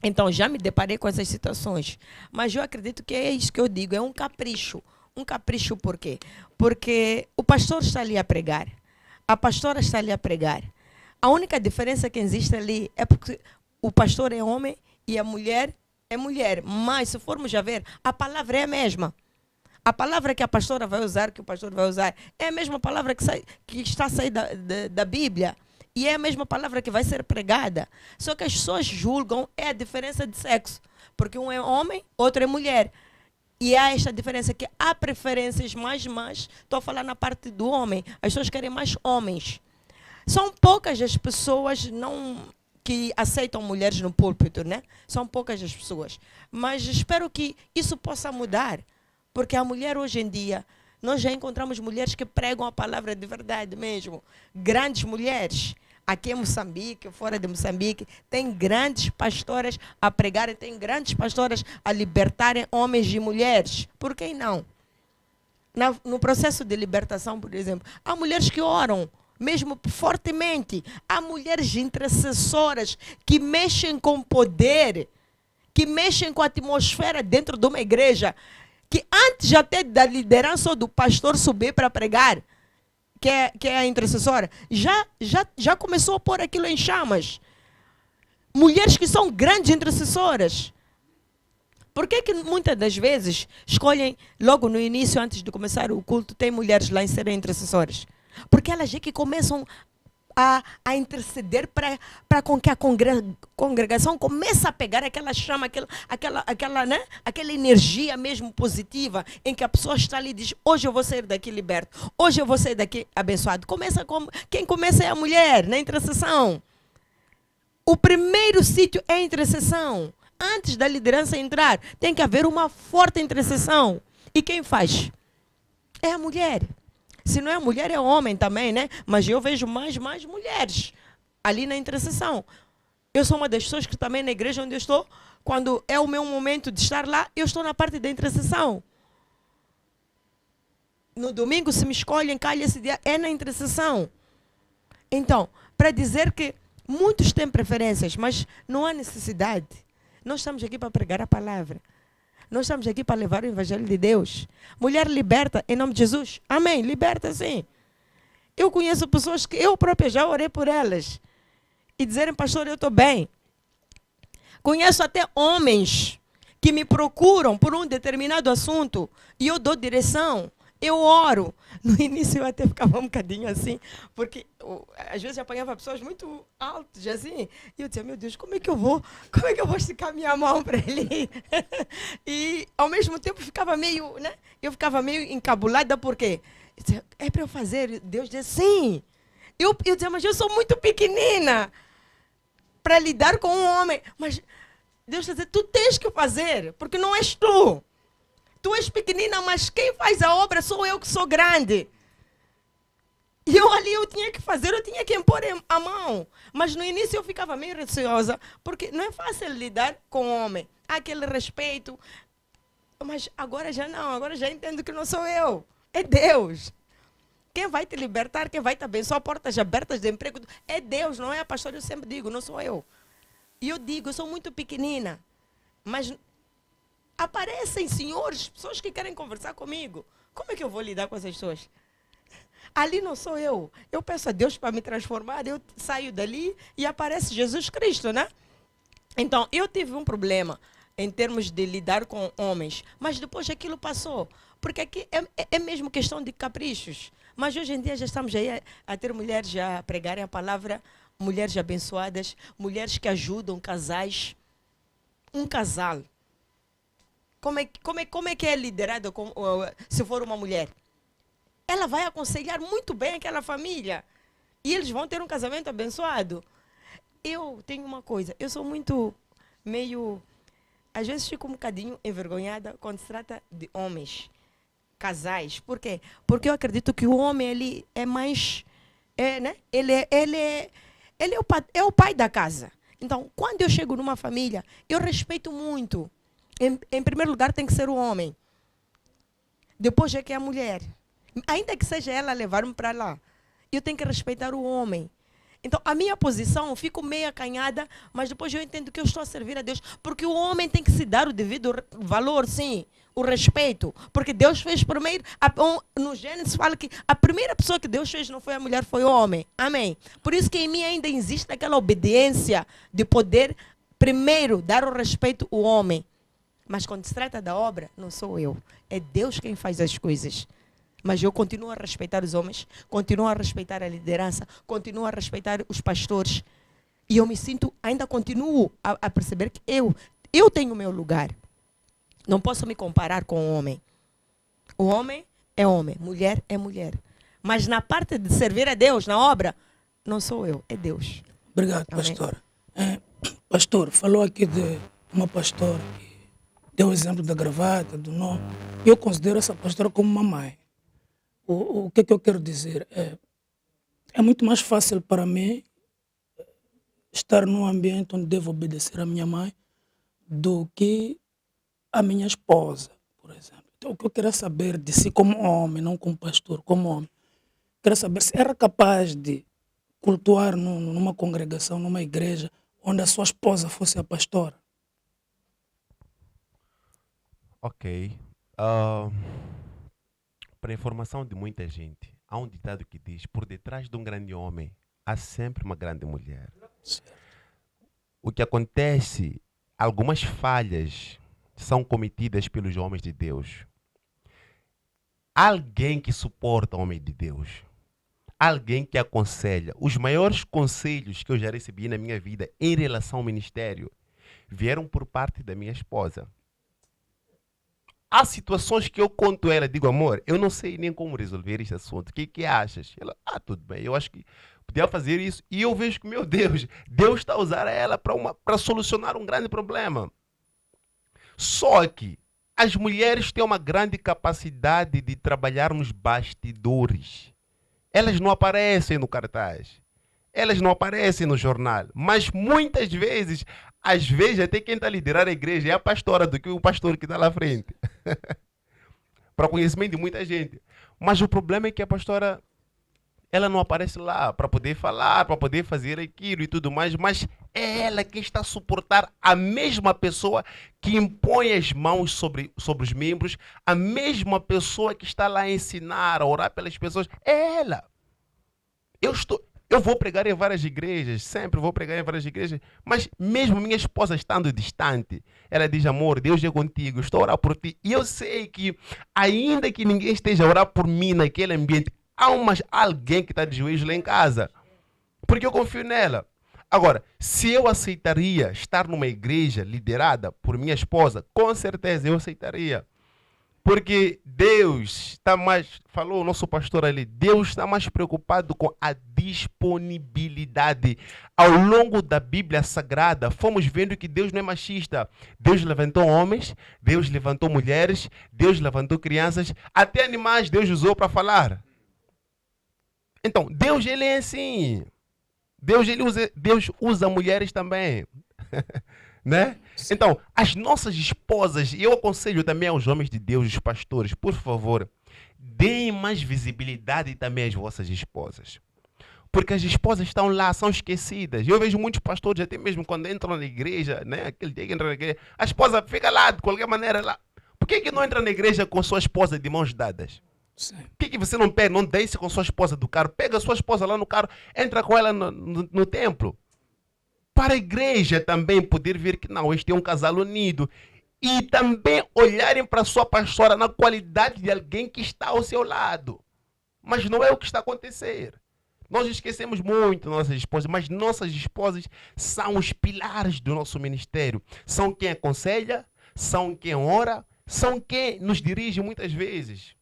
Então, já me deparei com essas situações. Mas eu acredito que é isso que eu digo, é um capricho. Um capricho por quê? Porque o pastor está ali a pregar. A pastora está ali a pregar. A única diferença que existe ali é porque o pastor é homem e a mulher é mulher. Mas, se formos a ver, a palavra é a mesma. A palavra que a pastora vai usar, que o pastor vai usar, é a mesma palavra que está a sair da Bíblia. E é a mesma palavra que vai ser pregada. Só que as pessoas julgam a diferença de sexo. Porque um é homem, outro é mulher. E há esta diferença que há preferências mais, estou a falar na parte do homem. As pessoas querem mais homens. São poucas as pessoas que aceitam mulheres no púlpito, né? São poucas as pessoas. Mas espero que isso possa mudar. Porque a mulher hoje em dia, nós já encontramos mulheres que pregam a palavra de verdade mesmo. Grandes mulheres. Aqui em Moçambique, fora de Moçambique, tem grandes pastoras a pregarem, tem grandes pastoras a libertarem homens e mulheres. Por que não? No processo de libertação, por exemplo, há mulheres que oram, mesmo fortemente. Há mulheres intercessoras que mexem com poder, que mexem com a atmosfera dentro de uma igreja, que antes até da liderança ou do pastor subir para pregar, que é a intercessora, já começou a pôr aquilo em chamas. Mulheres que são grandes intercessoras. Por que muitas das vezes escolhem, logo no início, antes de começar o culto, tem mulheres lá em serem intercessoras? Porque elas é que começam a interceder para com que a congregação comece a pegar aquela chama, aquela energia mesmo positiva, em que a pessoa está ali e diz, hoje eu vou sair daqui liberto, hoje eu vou sair daqui abençoado. Quem começa é a mulher, na intercessão. O primeiro sítio é a intercessão. Antes da liderança entrar, tem que haver uma forte intercessão. E quem faz? É a mulher. Se não é mulher, é homem também, né? Mas eu vejo mais mulheres ali na intercessão. Eu sou uma das pessoas que também na igreja onde eu estou, quando é o meu momento de estar lá, eu estou na parte da intercessão. No domingo, se me escolhem, calha esse dia, é na intercessão. Então, para dizer que Muitos têm preferências, mas não há necessidade. Nós estamos aqui para pregar a palavra. Nós estamos aqui para levar o evangelho de Deus. Mulher liberta em nome de Jesus. Amém. Liberta sim. Eu conheço pessoas que eu própria já orei por elas. E dizerem, pastor, eu estou bem. Conheço até homens que me procuram por um determinado assunto e eu dou direção. Eu oro. No início eu até ficava um bocadinho assim, porque às vezes eu apanhava pessoas muito altas, assim, e eu dizia, meu Deus, como é que eu vou esticar minha mão para ele? E ao mesmo tempo ficava meio, né? Eu ficava meio encabulada, porque dizia, é para eu fazer? Deus dizia, sim. Eu dizia, mas eu sou muito pequenina para lidar com um homem. Mas Deus dizia, tu tens que fazer, porque não és tu. Tu és pequenina, mas quem faz a obra sou eu que sou grande. E eu tinha que fazer, eu tinha que impor a mão. Mas no início eu ficava meio receosa, porque não é fácil lidar com o homem. Há aquele respeito. Mas agora já não, agora já entendo que não sou eu. É Deus. Quem vai te libertar, quem vai te abençoar, portas abertas de emprego, é Deus, não é a pastora, eu sempre digo, não sou eu. E eu digo, eu sou muito pequenina, mas aparecem senhores, pessoas que querem conversar comigo. Como é que eu vou lidar com essas pessoas? Ali não sou eu. Eu peço a Deus para me transformar, eu saio dali e aparece Jesus Cristo, né? Então, eu tive um problema em termos de lidar com homens, mas depois aquilo passou. Porque aqui é mesmo questão de caprichos. Mas hoje em dia já estamos aí a ter mulheres a pregarem a palavra, mulheres abençoadas, mulheres que ajudam casais. Um casal. Como é que é liderado se for uma mulher? Ela vai aconselhar muito bem aquela família. E eles vão ter um casamento abençoado. Eu tenho uma coisa, eu sou muito meio... Às vezes fico um bocadinho envergonhada quando se trata de homens, casais. Por quê? Porque eu acredito que o homem ele é mais... né? Ele é o pai da casa. Então, quando eu chego numa família, eu respeito muito. Em primeiro lugar, tem que ser o homem. Depois é que é a mulher. Ainda que seja ela levar-me para lá, eu tenho que respeitar o homem. Então, a minha posição, eu fico meio acanhada, mas depois eu entendo que eu estou a servir a Deus. Porque o homem tem que se dar o devido valor, sim, o respeito. Porque Deus fez primeiro, no Gênesis fala que a primeira pessoa que Deus fez não foi a mulher, foi o homem. Amém. Por isso que em mim ainda existe aquela obediência de poder primeiro dar o respeito ao homem. Mas quando se trata da obra, não sou eu. É Deus quem faz as coisas. Mas eu continuo a respeitar os homens, continuo a respeitar a liderança, continuo a respeitar os pastores. E eu me sinto, ainda continuo a perceber que eu tenho o meu lugar. Não posso me comparar com o homem. O homem é homem, mulher é mulher. Mas na parte de servir a Deus, na obra, não sou eu, é Deus. Obrigado, Amém. pastor. Pastor, falou aqui de uma pastora que deu o exemplo da gravata, do nome. Eu considero essa pastora como uma mãe. O que é que eu quero dizer? É muito mais fácil para mim estar num ambiente onde devo obedecer à minha mãe do que a minha esposa, por exemplo. Então, o que eu quero saber de si como homem, não como pastor, como homem, quero saber se era capaz de cultuar numa congregação, numa igreja, onde a sua esposa fosse a pastora. Ok. Para a informação de muita gente, há um ditado que diz: por detrás de um grande homem, há sempre uma grande mulher. Certo. O que acontece, algumas falhas são cometidas pelos homens de Deus. Alguém que suporta o homem de Deus. Alguém que aconselha. Os maiores conselhos que eu já recebi na minha vida em relação ao ministério vieram por parte da minha esposa. Há situações que eu conto a ela, digo, amor, eu não sei nem como resolver este assunto. O que achas? Ela, tudo bem, eu acho que podia fazer isso. E eu vejo que, meu Deus, Deus está a usar ela para solucionar um grande problema. Só que as mulheres têm uma grande capacidade de trabalhar nos bastidores. Elas não aparecem no cartaz. Elas não aparecem no jornal. Mas muitas vezes, às vezes até quem está a liderar a igreja é a pastora do que o pastor que está lá à frente. Para conhecimento de muita gente. Mas o problema é que a pastora, ela não aparece lá para poder falar, para poder fazer aquilo e tudo mais, mas é ela que está a suportar a mesma pessoa que impõe as mãos sobre os membros, a mesma pessoa que está lá a ensinar, a orar pelas pessoas, é ela. Eu vou pregar em várias igrejas, sempre vou pregar em várias igrejas, mas mesmo minha esposa estando distante, ela diz, amor, Deus é contigo, estou a orar por ti. E eu sei que, ainda que ninguém esteja a orar por mim naquele ambiente, há alguém que está de joelhos lá em casa, porque eu confio nela. Agora, se eu aceitaria estar numa igreja liderada por minha esposa, com certeza eu aceitaria. Porque Deus está mais, falou o nosso pastor ali, Deus está mais preocupado com a disponibilidade. Ao longo da Bíblia Sagrada, fomos vendo que Deus não é machista. Deus levantou homens, Deus levantou mulheres, Deus levantou crianças, até animais Deus usou para falar. Então, Deus ele é assim. Deus usa mulheres também. Né? Então, as nossas esposas, e eu aconselho também aos homens de Deus, os pastores, por favor, deem mais visibilidade também às vossas esposas. Porque as esposas estão lá, são esquecidas. Eu vejo muitos pastores, até mesmo quando entram na igreja, né? Aquele dia que entra na igreja, a esposa fica lá, de qualquer maneira, lá. Por que não entra na igreja com sua esposa de mãos dadas? Sim. Por que você não pega, não desce com sua esposa do carro? Pega a sua esposa lá no carro, entra com ela no templo. Para a igreja também poder ver que não, este é um casal unido. E também olharem para a sua pastora na qualidade de alguém que está ao seu lado. Mas não é o que está a acontecer. Nós esquecemos muito nossas esposas, mas nossas esposas são os pilares do nosso ministério. São quem aconselha, são quem ora, são quem nos dirige muitas vezes.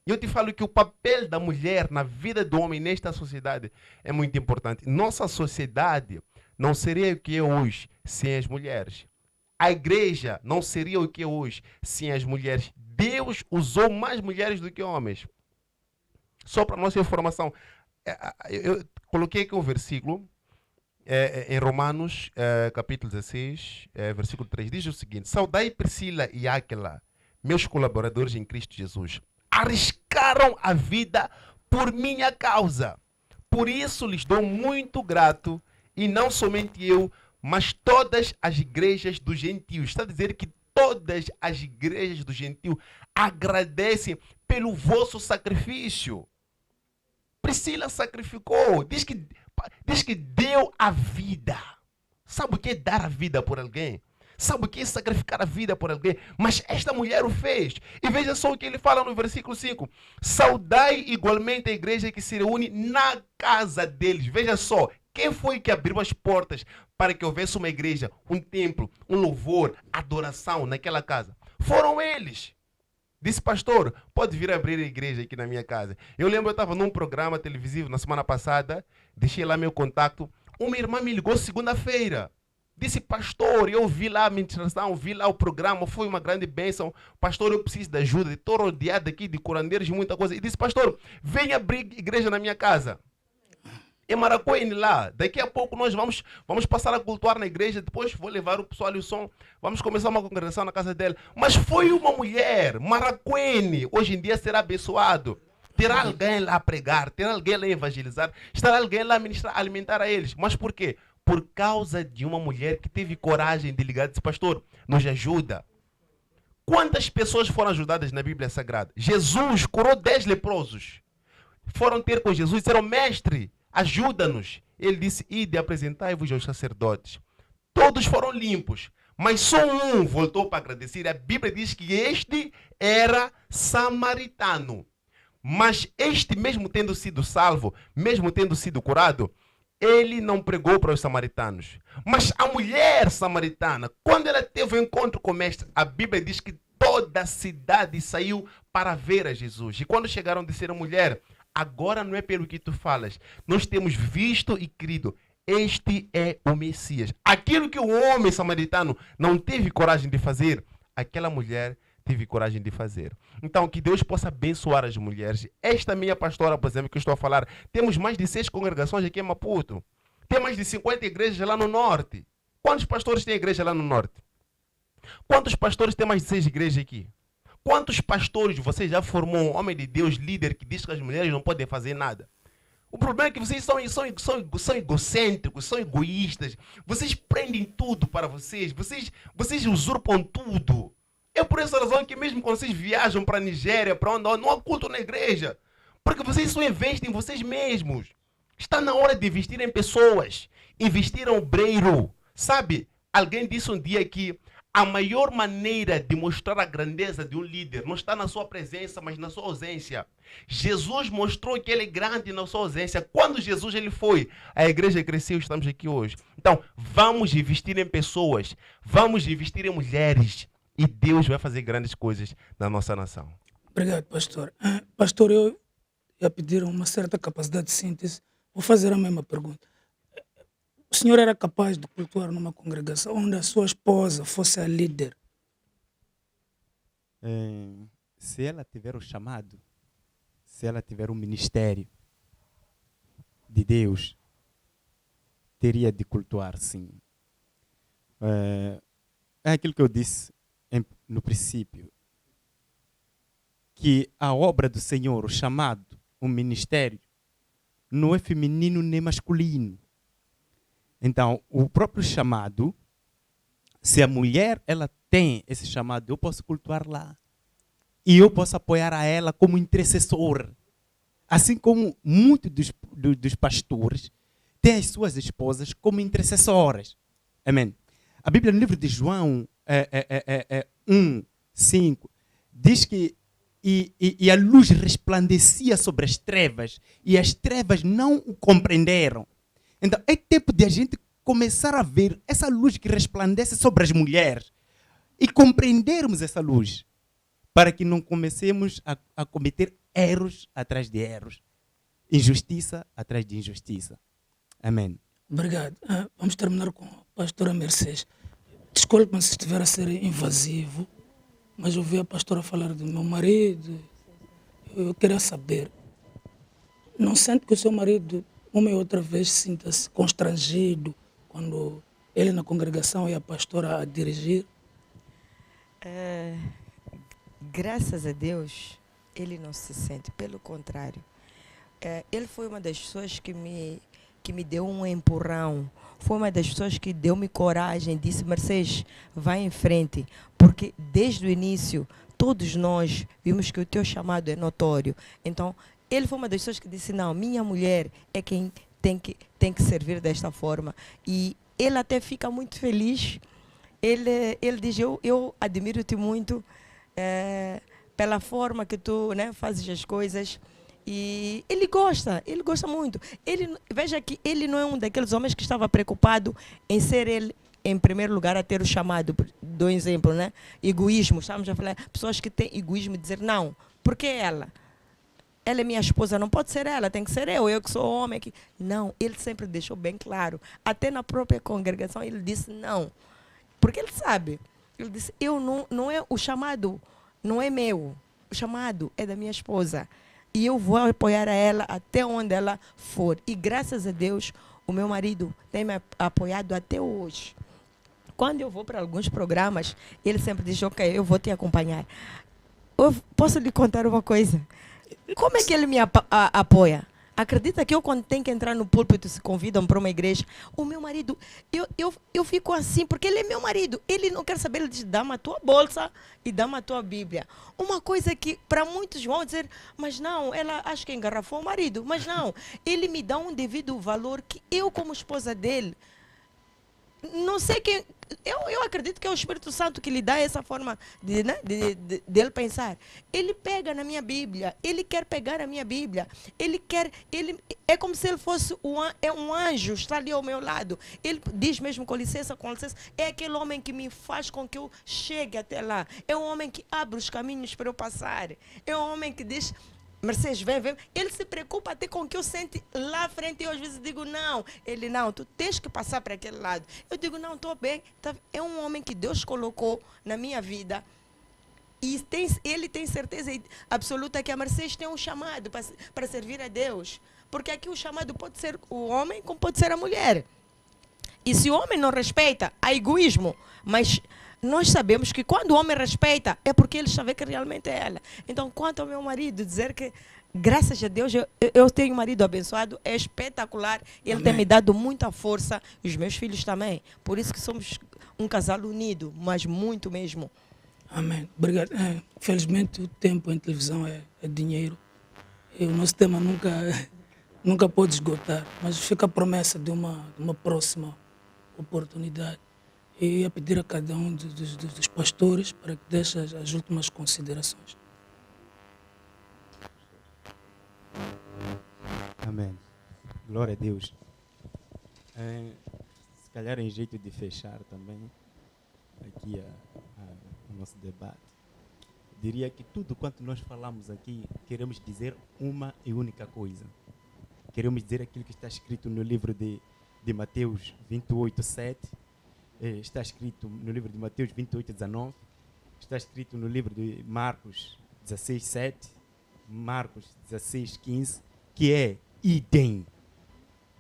E eu te falo que o papel da mulher na vida do homem nesta sociedade é muito importante. Nossa sociedade não seria o que é hoje sem as mulheres. A igreja não seria o que é hoje sem as mulheres. Deus usou mais mulheres do que homens. Só para nossa informação, eu coloquei aqui um versículo em Romanos, capítulo 16, versículo 3. Diz o seguinte: saudai Priscila e Áquila, meus colaboradores em Cristo Jesus. Arriscaram a vida por minha causa. Por isso lhes dou muito grato. E não somente eu, mas todas as igrejas dos gentios. Está a dizer que todas as igrejas dos gentios agradecem pelo vosso sacrifício. Priscila sacrificou. Diz que deu a vida. Sabe o que é dar a vida por alguém? Sabe o que é sacrificar a vida por alguém? Mas esta mulher o fez. E veja só o que ele fala no versículo 5. Saudai igualmente a igreja que se reúne na casa deles. Veja só. Quem foi que abriu as portas para que houvesse uma igreja, um templo, um louvor, adoração naquela casa? Foram eles. Disse, pastor, pode vir abrir a igreja aqui na minha casa. Eu lembro, eu estava num programa televisivo na semana passada, deixei lá meu contato. Uma irmã me ligou segunda-feira. Disse, pastor, eu vi lá a ministração, vi lá o programa, foi uma grande bênção. Pastor, eu preciso de ajuda, estou rodeado aqui de curandeiros e muita coisa. E disse, pastor, venha abrir igreja na minha casa. Em Maracuene lá, daqui a pouco nós vamos passar a cultuar na igreja, depois vou levar o pessoal e o som, vamos começar uma congregação na casa dela. Mas foi uma mulher, Maracuene, hoje em dia será abençoado. Terá alguém lá a pregar, terá alguém lá a evangelizar, estará alguém lá a ministrar, alimentar a eles. Mas por quê? Por causa de uma mulher que teve coragem de ligar e disse, pastor, nos ajuda. Quantas pessoas foram ajudadas na Bíblia Sagrada? Jesus curou 10 leprosos. Foram ter com Jesus e disseram, mestre, ajuda-nos. Ele disse, ide apresentai-vos aos sacerdotes. Todos foram limpos, mas só um voltou para agradecer. A Bíblia diz que este era samaritano. Mas este, mesmo tendo sido salvo, mesmo tendo sido curado, ele não pregou para os samaritanos. Mas a mulher samaritana, quando ela teve um encontro com o mestre, a Bíblia diz que toda a cidade saiu para ver a Jesus. E quando chegaram, disseram, mulher, agora não é pelo que tu falas. Nós temos visto e crido. Este é o Messias. Aquilo que o homem samaritano não teve coragem de fazer, aquela mulher teve coragem de fazer. Então, que Deus possa abençoar as mulheres. Esta minha pastora, por exemplo, que eu estou a falar, temos mais de 6 congregações aqui em Maputo. Tem mais de 50 igrejas lá no norte. Quantos pastores tem igreja lá no norte? Quantos pastores tem mais de 6 igrejas aqui? Quantos pastores você já formou um homem de Deus, líder, que diz que as mulheres não podem fazer nada? O problema é que vocês são egocêntricos, são egoístas. Vocês prendem tudo para vocês. Vocês usurpam tudo. É por essa razão que mesmo quando vocês viajam para a Nigéria, para onde não há culto na igreja. Porque vocês só investem em vocês mesmos. Está na hora de investir em pessoas. Investir em obreiro. Sabe, alguém disse um dia que a maior maneira de mostrar a grandeza de um líder não está na sua presença, mas na sua ausência. Jesus mostrou que ele é grande na sua ausência. Quando Jesus ele foi, a igreja cresceu, estamos aqui hoje. Então, vamos investir em pessoas, vamos investir em mulheres e Deus vai fazer grandes coisas na nossa nação. Obrigado, pastor. Pastor, eu ia pedir uma certa capacidade de síntese. Vou fazer a mesma pergunta. O senhor era capaz de cultuar numa congregação onde a sua esposa fosse a líder? Se ela tiver o chamado, se ela tiver o ministério de Deus, teria de cultuar, sim. É aquilo que eu disse no princípio, que a obra do Senhor, o chamado, o ministério, não é feminino nem masculino. Então, o próprio chamado, se a mulher ela tem esse chamado, eu posso cultuar lá. E eu posso apoiar a ela como intercessor. Assim como muitos dos pastores têm as suas esposas como intercessoras. Amém. A Bíblia, no livro de João 1:5, diz que e a luz resplandecia sobre as trevas, e as trevas não o compreenderam. Então, é tempo de a gente começar a ver essa luz que resplandece sobre as mulheres e compreendermos essa luz, para que não comecemos a cometer erros atrás de erros, injustiça atrás de injustiça. Amém. Obrigado. Vamos terminar com a pastora Mercedes. Desculpe-me se estiver a ser invasivo, mas eu ouvi a pastora falar do meu marido. Eu queria saber, não sente que o seu marido uma e outra vez sinta-se constrangido quando ele na congregação e a pastora a dirigir? Graças a Deus, ele não se sente, pelo contrário. Ele foi uma das pessoas que me deu um empurrão, foi uma das pessoas que deu-me coragem, disse: Mercedes, vai em frente, porque desde o início todos nós vimos que o teu chamado é notório. Então, ele foi uma das pessoas que disse: não, minha mulher é quem tem que servir desta forma. E ele até fica muito feliz. Ele diz: eu admiro-te muito pela forma que tu, né, fazes as coisas. E ele gosta muito. Veja que ele não é um daqueles homens que estava preocupado em ser ele em primeiro lugar a ter o chamado. Dou um exemplo, né? Egoísmo. Estamos a falar pessoas que têm egoísmo, dizer: não, porque ela? Ela é minha esposa, não pode ser ela, tem que ser eu que sou homem. Não, ele sempre deixou bem claro. Até na própria congregação ele disse não. Porque ele sabe. Ele disse: não é o chamado, não é meu. O chamado é da minha esposa. E eu vou apoiar a ela até onde ela for. E graças a Deus, o meu marido tem me apoiado até hoje. Quando eu vou para alguns programas, ele sempre diz: ok, eu vou te acompanhar. Eu posso lhe contar uma coisa? Como é que ele me apoia? Acredita que eu, quando tenho que entrar no púlpito, se convidam para uma igreja, o meu marido, eu fico assim, porque ele é meu marido. Ele não quer saber, ele diz: dá-me a tua bolsa e dá-me a tua Bíblia. Uma coisa que para muitos vão dizer: mas não, ela acho que engarrafou o marido. Mas não, ele me dá um devido valor que eu, como esposa dele, não sei quem. Eu acredito que é o Espírito Santo que lhe dá essa forma de ele pensar. Ele pega na minha Bíblia, ele quer pegar a minha Bíblia, ele é como se ele fosse um anjo, está ali ao meu lado. Ele diz mesmo: com licença, é aquele homem que me faz com que eu chegue até lá. É um homem que abre os caminhos para eu passar. É um homem que diz: Mercedes, vem. Ele se preocupa até com o que eu sento lá à frente. E eu às vezes digo: não. Ele: não, tu tens que passar para aquele lado. Eu digo: não, estou bem. É um homem que Deus colocou na minha vida. E ele tem certeza absoluta que a Mercedes tem um chamado para servir a Deus. Porque aqui o chamado pode ser o homem, como pode ser a mulher. E se o homem não respeita, há egoísmo. Mas nós sabemos que quando o homem respeita, é porque ele sabe que realmente é ela. Então, quanto ao meu marido dizer que graças a Deus, eu tenho um marido abençoado, é espetacular. Ele tem me dado muita força, e os meus filhos também. Por isso que somos um casal unido, mas muito mesmo. Amém. Obrigado. Felizmente o tempo em televisão é dinheiro. E o nosso tema nunca pode esgotar, mas fica a promessa de uma próxima oportunidade. E ia pedir a cada um dos pastores para que deixe as últimas considerações. Amém. Glória a Deus. Se calhar em jeito de fechar também aqui o nosso debate, diria que tudo quanto nós falamos aqui, queremos dizer uma e única coisa. Queremos dizer aquilo que está escrito no livro de Mateus 28, 7, está escrito no livro de Mateus 28, 19, está escrito no livro de Marcos 16, 7, Marcos 16, 15, que é idem.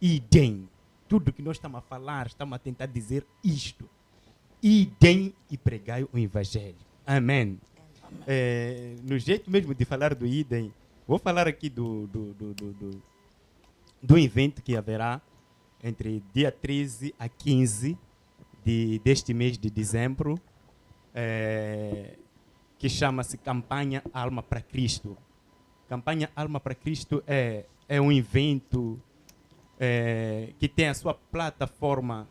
Idem. Tudo que nós estamos a falar, estamos a tentar dizer isto. Idem e pregai o evangelho. Amém. No jeito mesmo de falar do idem, vou falar aqui do evento que haverá entre dia 13 a 15 deste mês de dezembro, que chama-se Campanha Alma para Cristo. Campanha Alma para Cristo é um evento que tem a sua plataforma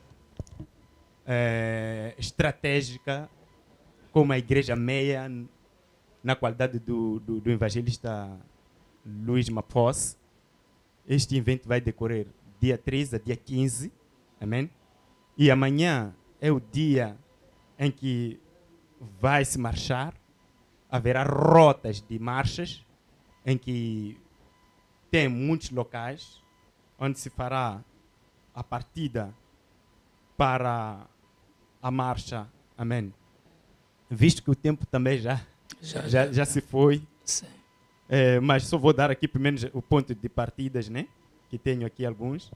estratégica como a Igreja Meia, na qualidade do evangelista Luiz Mapos. Este evento vai decorrer dia 13 a dia 15, amém? E amanhã é o dia em que vai se marchar, haverá rotas de marchas, em que tem muitos locais, onde se fará a partida para a marcha, amém? Visto que o tempo também já se foi, Sim. mas só vou dar aqui primeiro o ponto de partidas, né? Que tenho aqui alguns.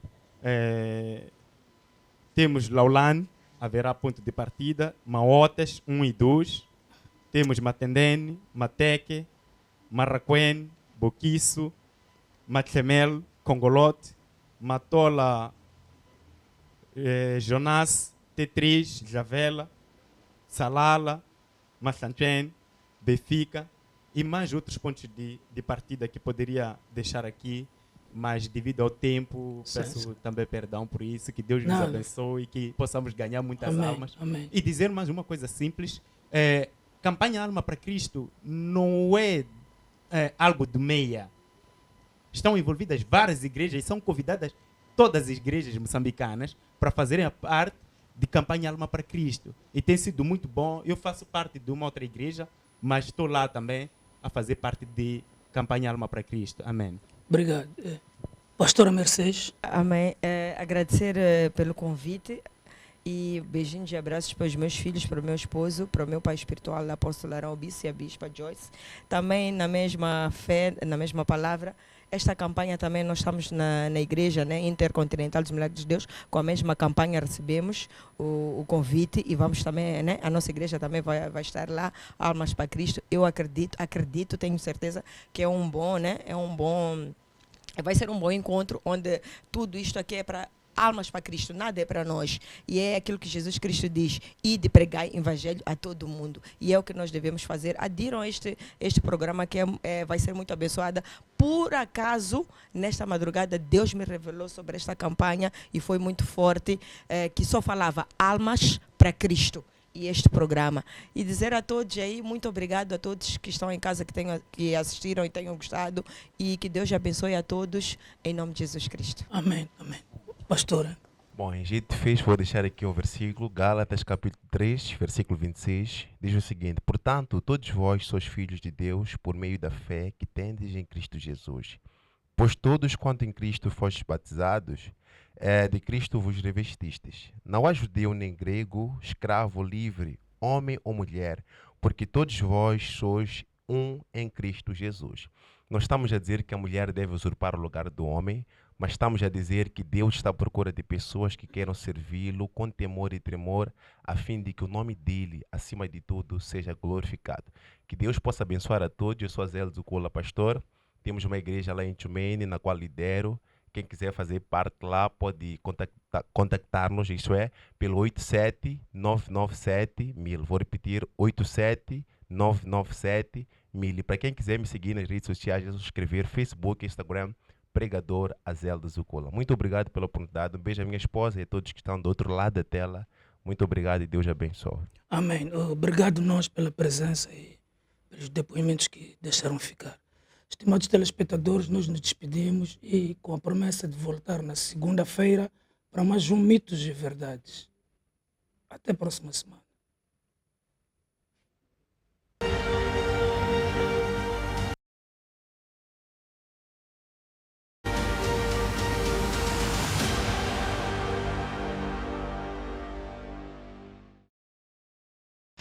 Temos Laulan, haverá ponto de partida, Maotas 1 e 2, temos Matendene, Mateque, Marraquém, Boquiço, Matlemel, Congolote, Matola, Jonas, T3, Javela, Salala, Massanchen, Befica e mais outros pontos de partida que poderia deixar aqui, mas devido ao tempo, peço também perdão por isso, que Deus nos abençoe e que possamos ganhar muitas almas. Amém. E dizer mais uma coisa simples, Campanha Alma para Cristo não é algo de meia. Estão envolvidas várias igrejas e são convidadas todas as igrejas moçambicanas para fazerem a parte de Campanha Alma para Cristo. E tem sido muito bom. Eu faço parte de uma outra igreja, mas estou lá também a fazer parte de Campanha Alma para Cristo. Amém. Obrigado. Pastora Mercedes. Amém. Agradecer pelo convite e beijinhos e abraços para os meus filhos, para o meu esposo, para o meu pai espiritual, o apóstolo Arão Bispo e a bispa Joyce. Também na mesma fé, na mesma palavra. Esta campanha também nós estamos na igreja, né, Intercontinental dos Milagres de Deus, com a mesma campanha recebemos o convite e vamos também, né, a nossa igreja também vai estar lá, Almas para Cristo. Eu acredito, tenho certeza que vai ser um bom encontro onde tudo isto aqui é para almas para Cristo, nada é para nós. E é aquilo que Jesus Cristo diz, ide pregar evangelho a todo mundo. E é o que nós devemos fazer. Adiram este programa que vai ser muito abençoada. Por acaso, nesta madrugada, Deus me revelou sobre esta campanha e foi muito forte, que só falava almas para Cristo. E este programa. E dizer a todos aí, muito obrigado a todos que estão em casa, que assistiram e tenham gostado. E que Deus abençoe a todos, em nome de Jesus Cristo. Amém. Amém. Pastora. Bom, em jeito de fez, vou deixar aqui um versículo, Gálatas capítulo 3, versículo 26, diz o seguinte: portanto, todos vós sois filhos de Deus por meio da fé que tendes em Cristo Jesus. Pois todos quanto em Cristo fostes batizados, de Cristo vos revestistes. Não há judeu nem grego, escravo, livre, homem ou mulher, porque todos vós sois um em Cristo Jesus. Nós estamos a dizer que a mulher deve usurpar o lugar do homem, mas estamos a dizer que Deus está à procura de pessoas que queiram servi-lo com temor e tremor, a fim de que o nome dele, acima de tudo, seja glorificado. Que Deus possa abençoar a todos. Eu sou Zé do Cola Pastor. Temos uma igreja lá em Tchumene, na qual lidero. Quem quiser fazer parte lá pode contactar-nos, isso é, pelo 87-997-1000. Vou repetir, 87-997-1000. E para quem quiser me seguir nas redes sociais, é só escrever Facebook, Instagram, Pregador Azelda Zucula. Muito obrigado pela oportunidade. Um beijo à minha esposa e a todos que estão do outro lado da tela. Muito obrigado e Deus abençoe. Amém. Obrigado nós pela presença e pelos depoimentos que deixaram ficar. Estimados telespectadores, nós nos despedimos e com a promessa de voltar na segunda-feira para mais um Mitos e Verdades. Até a próxima semana.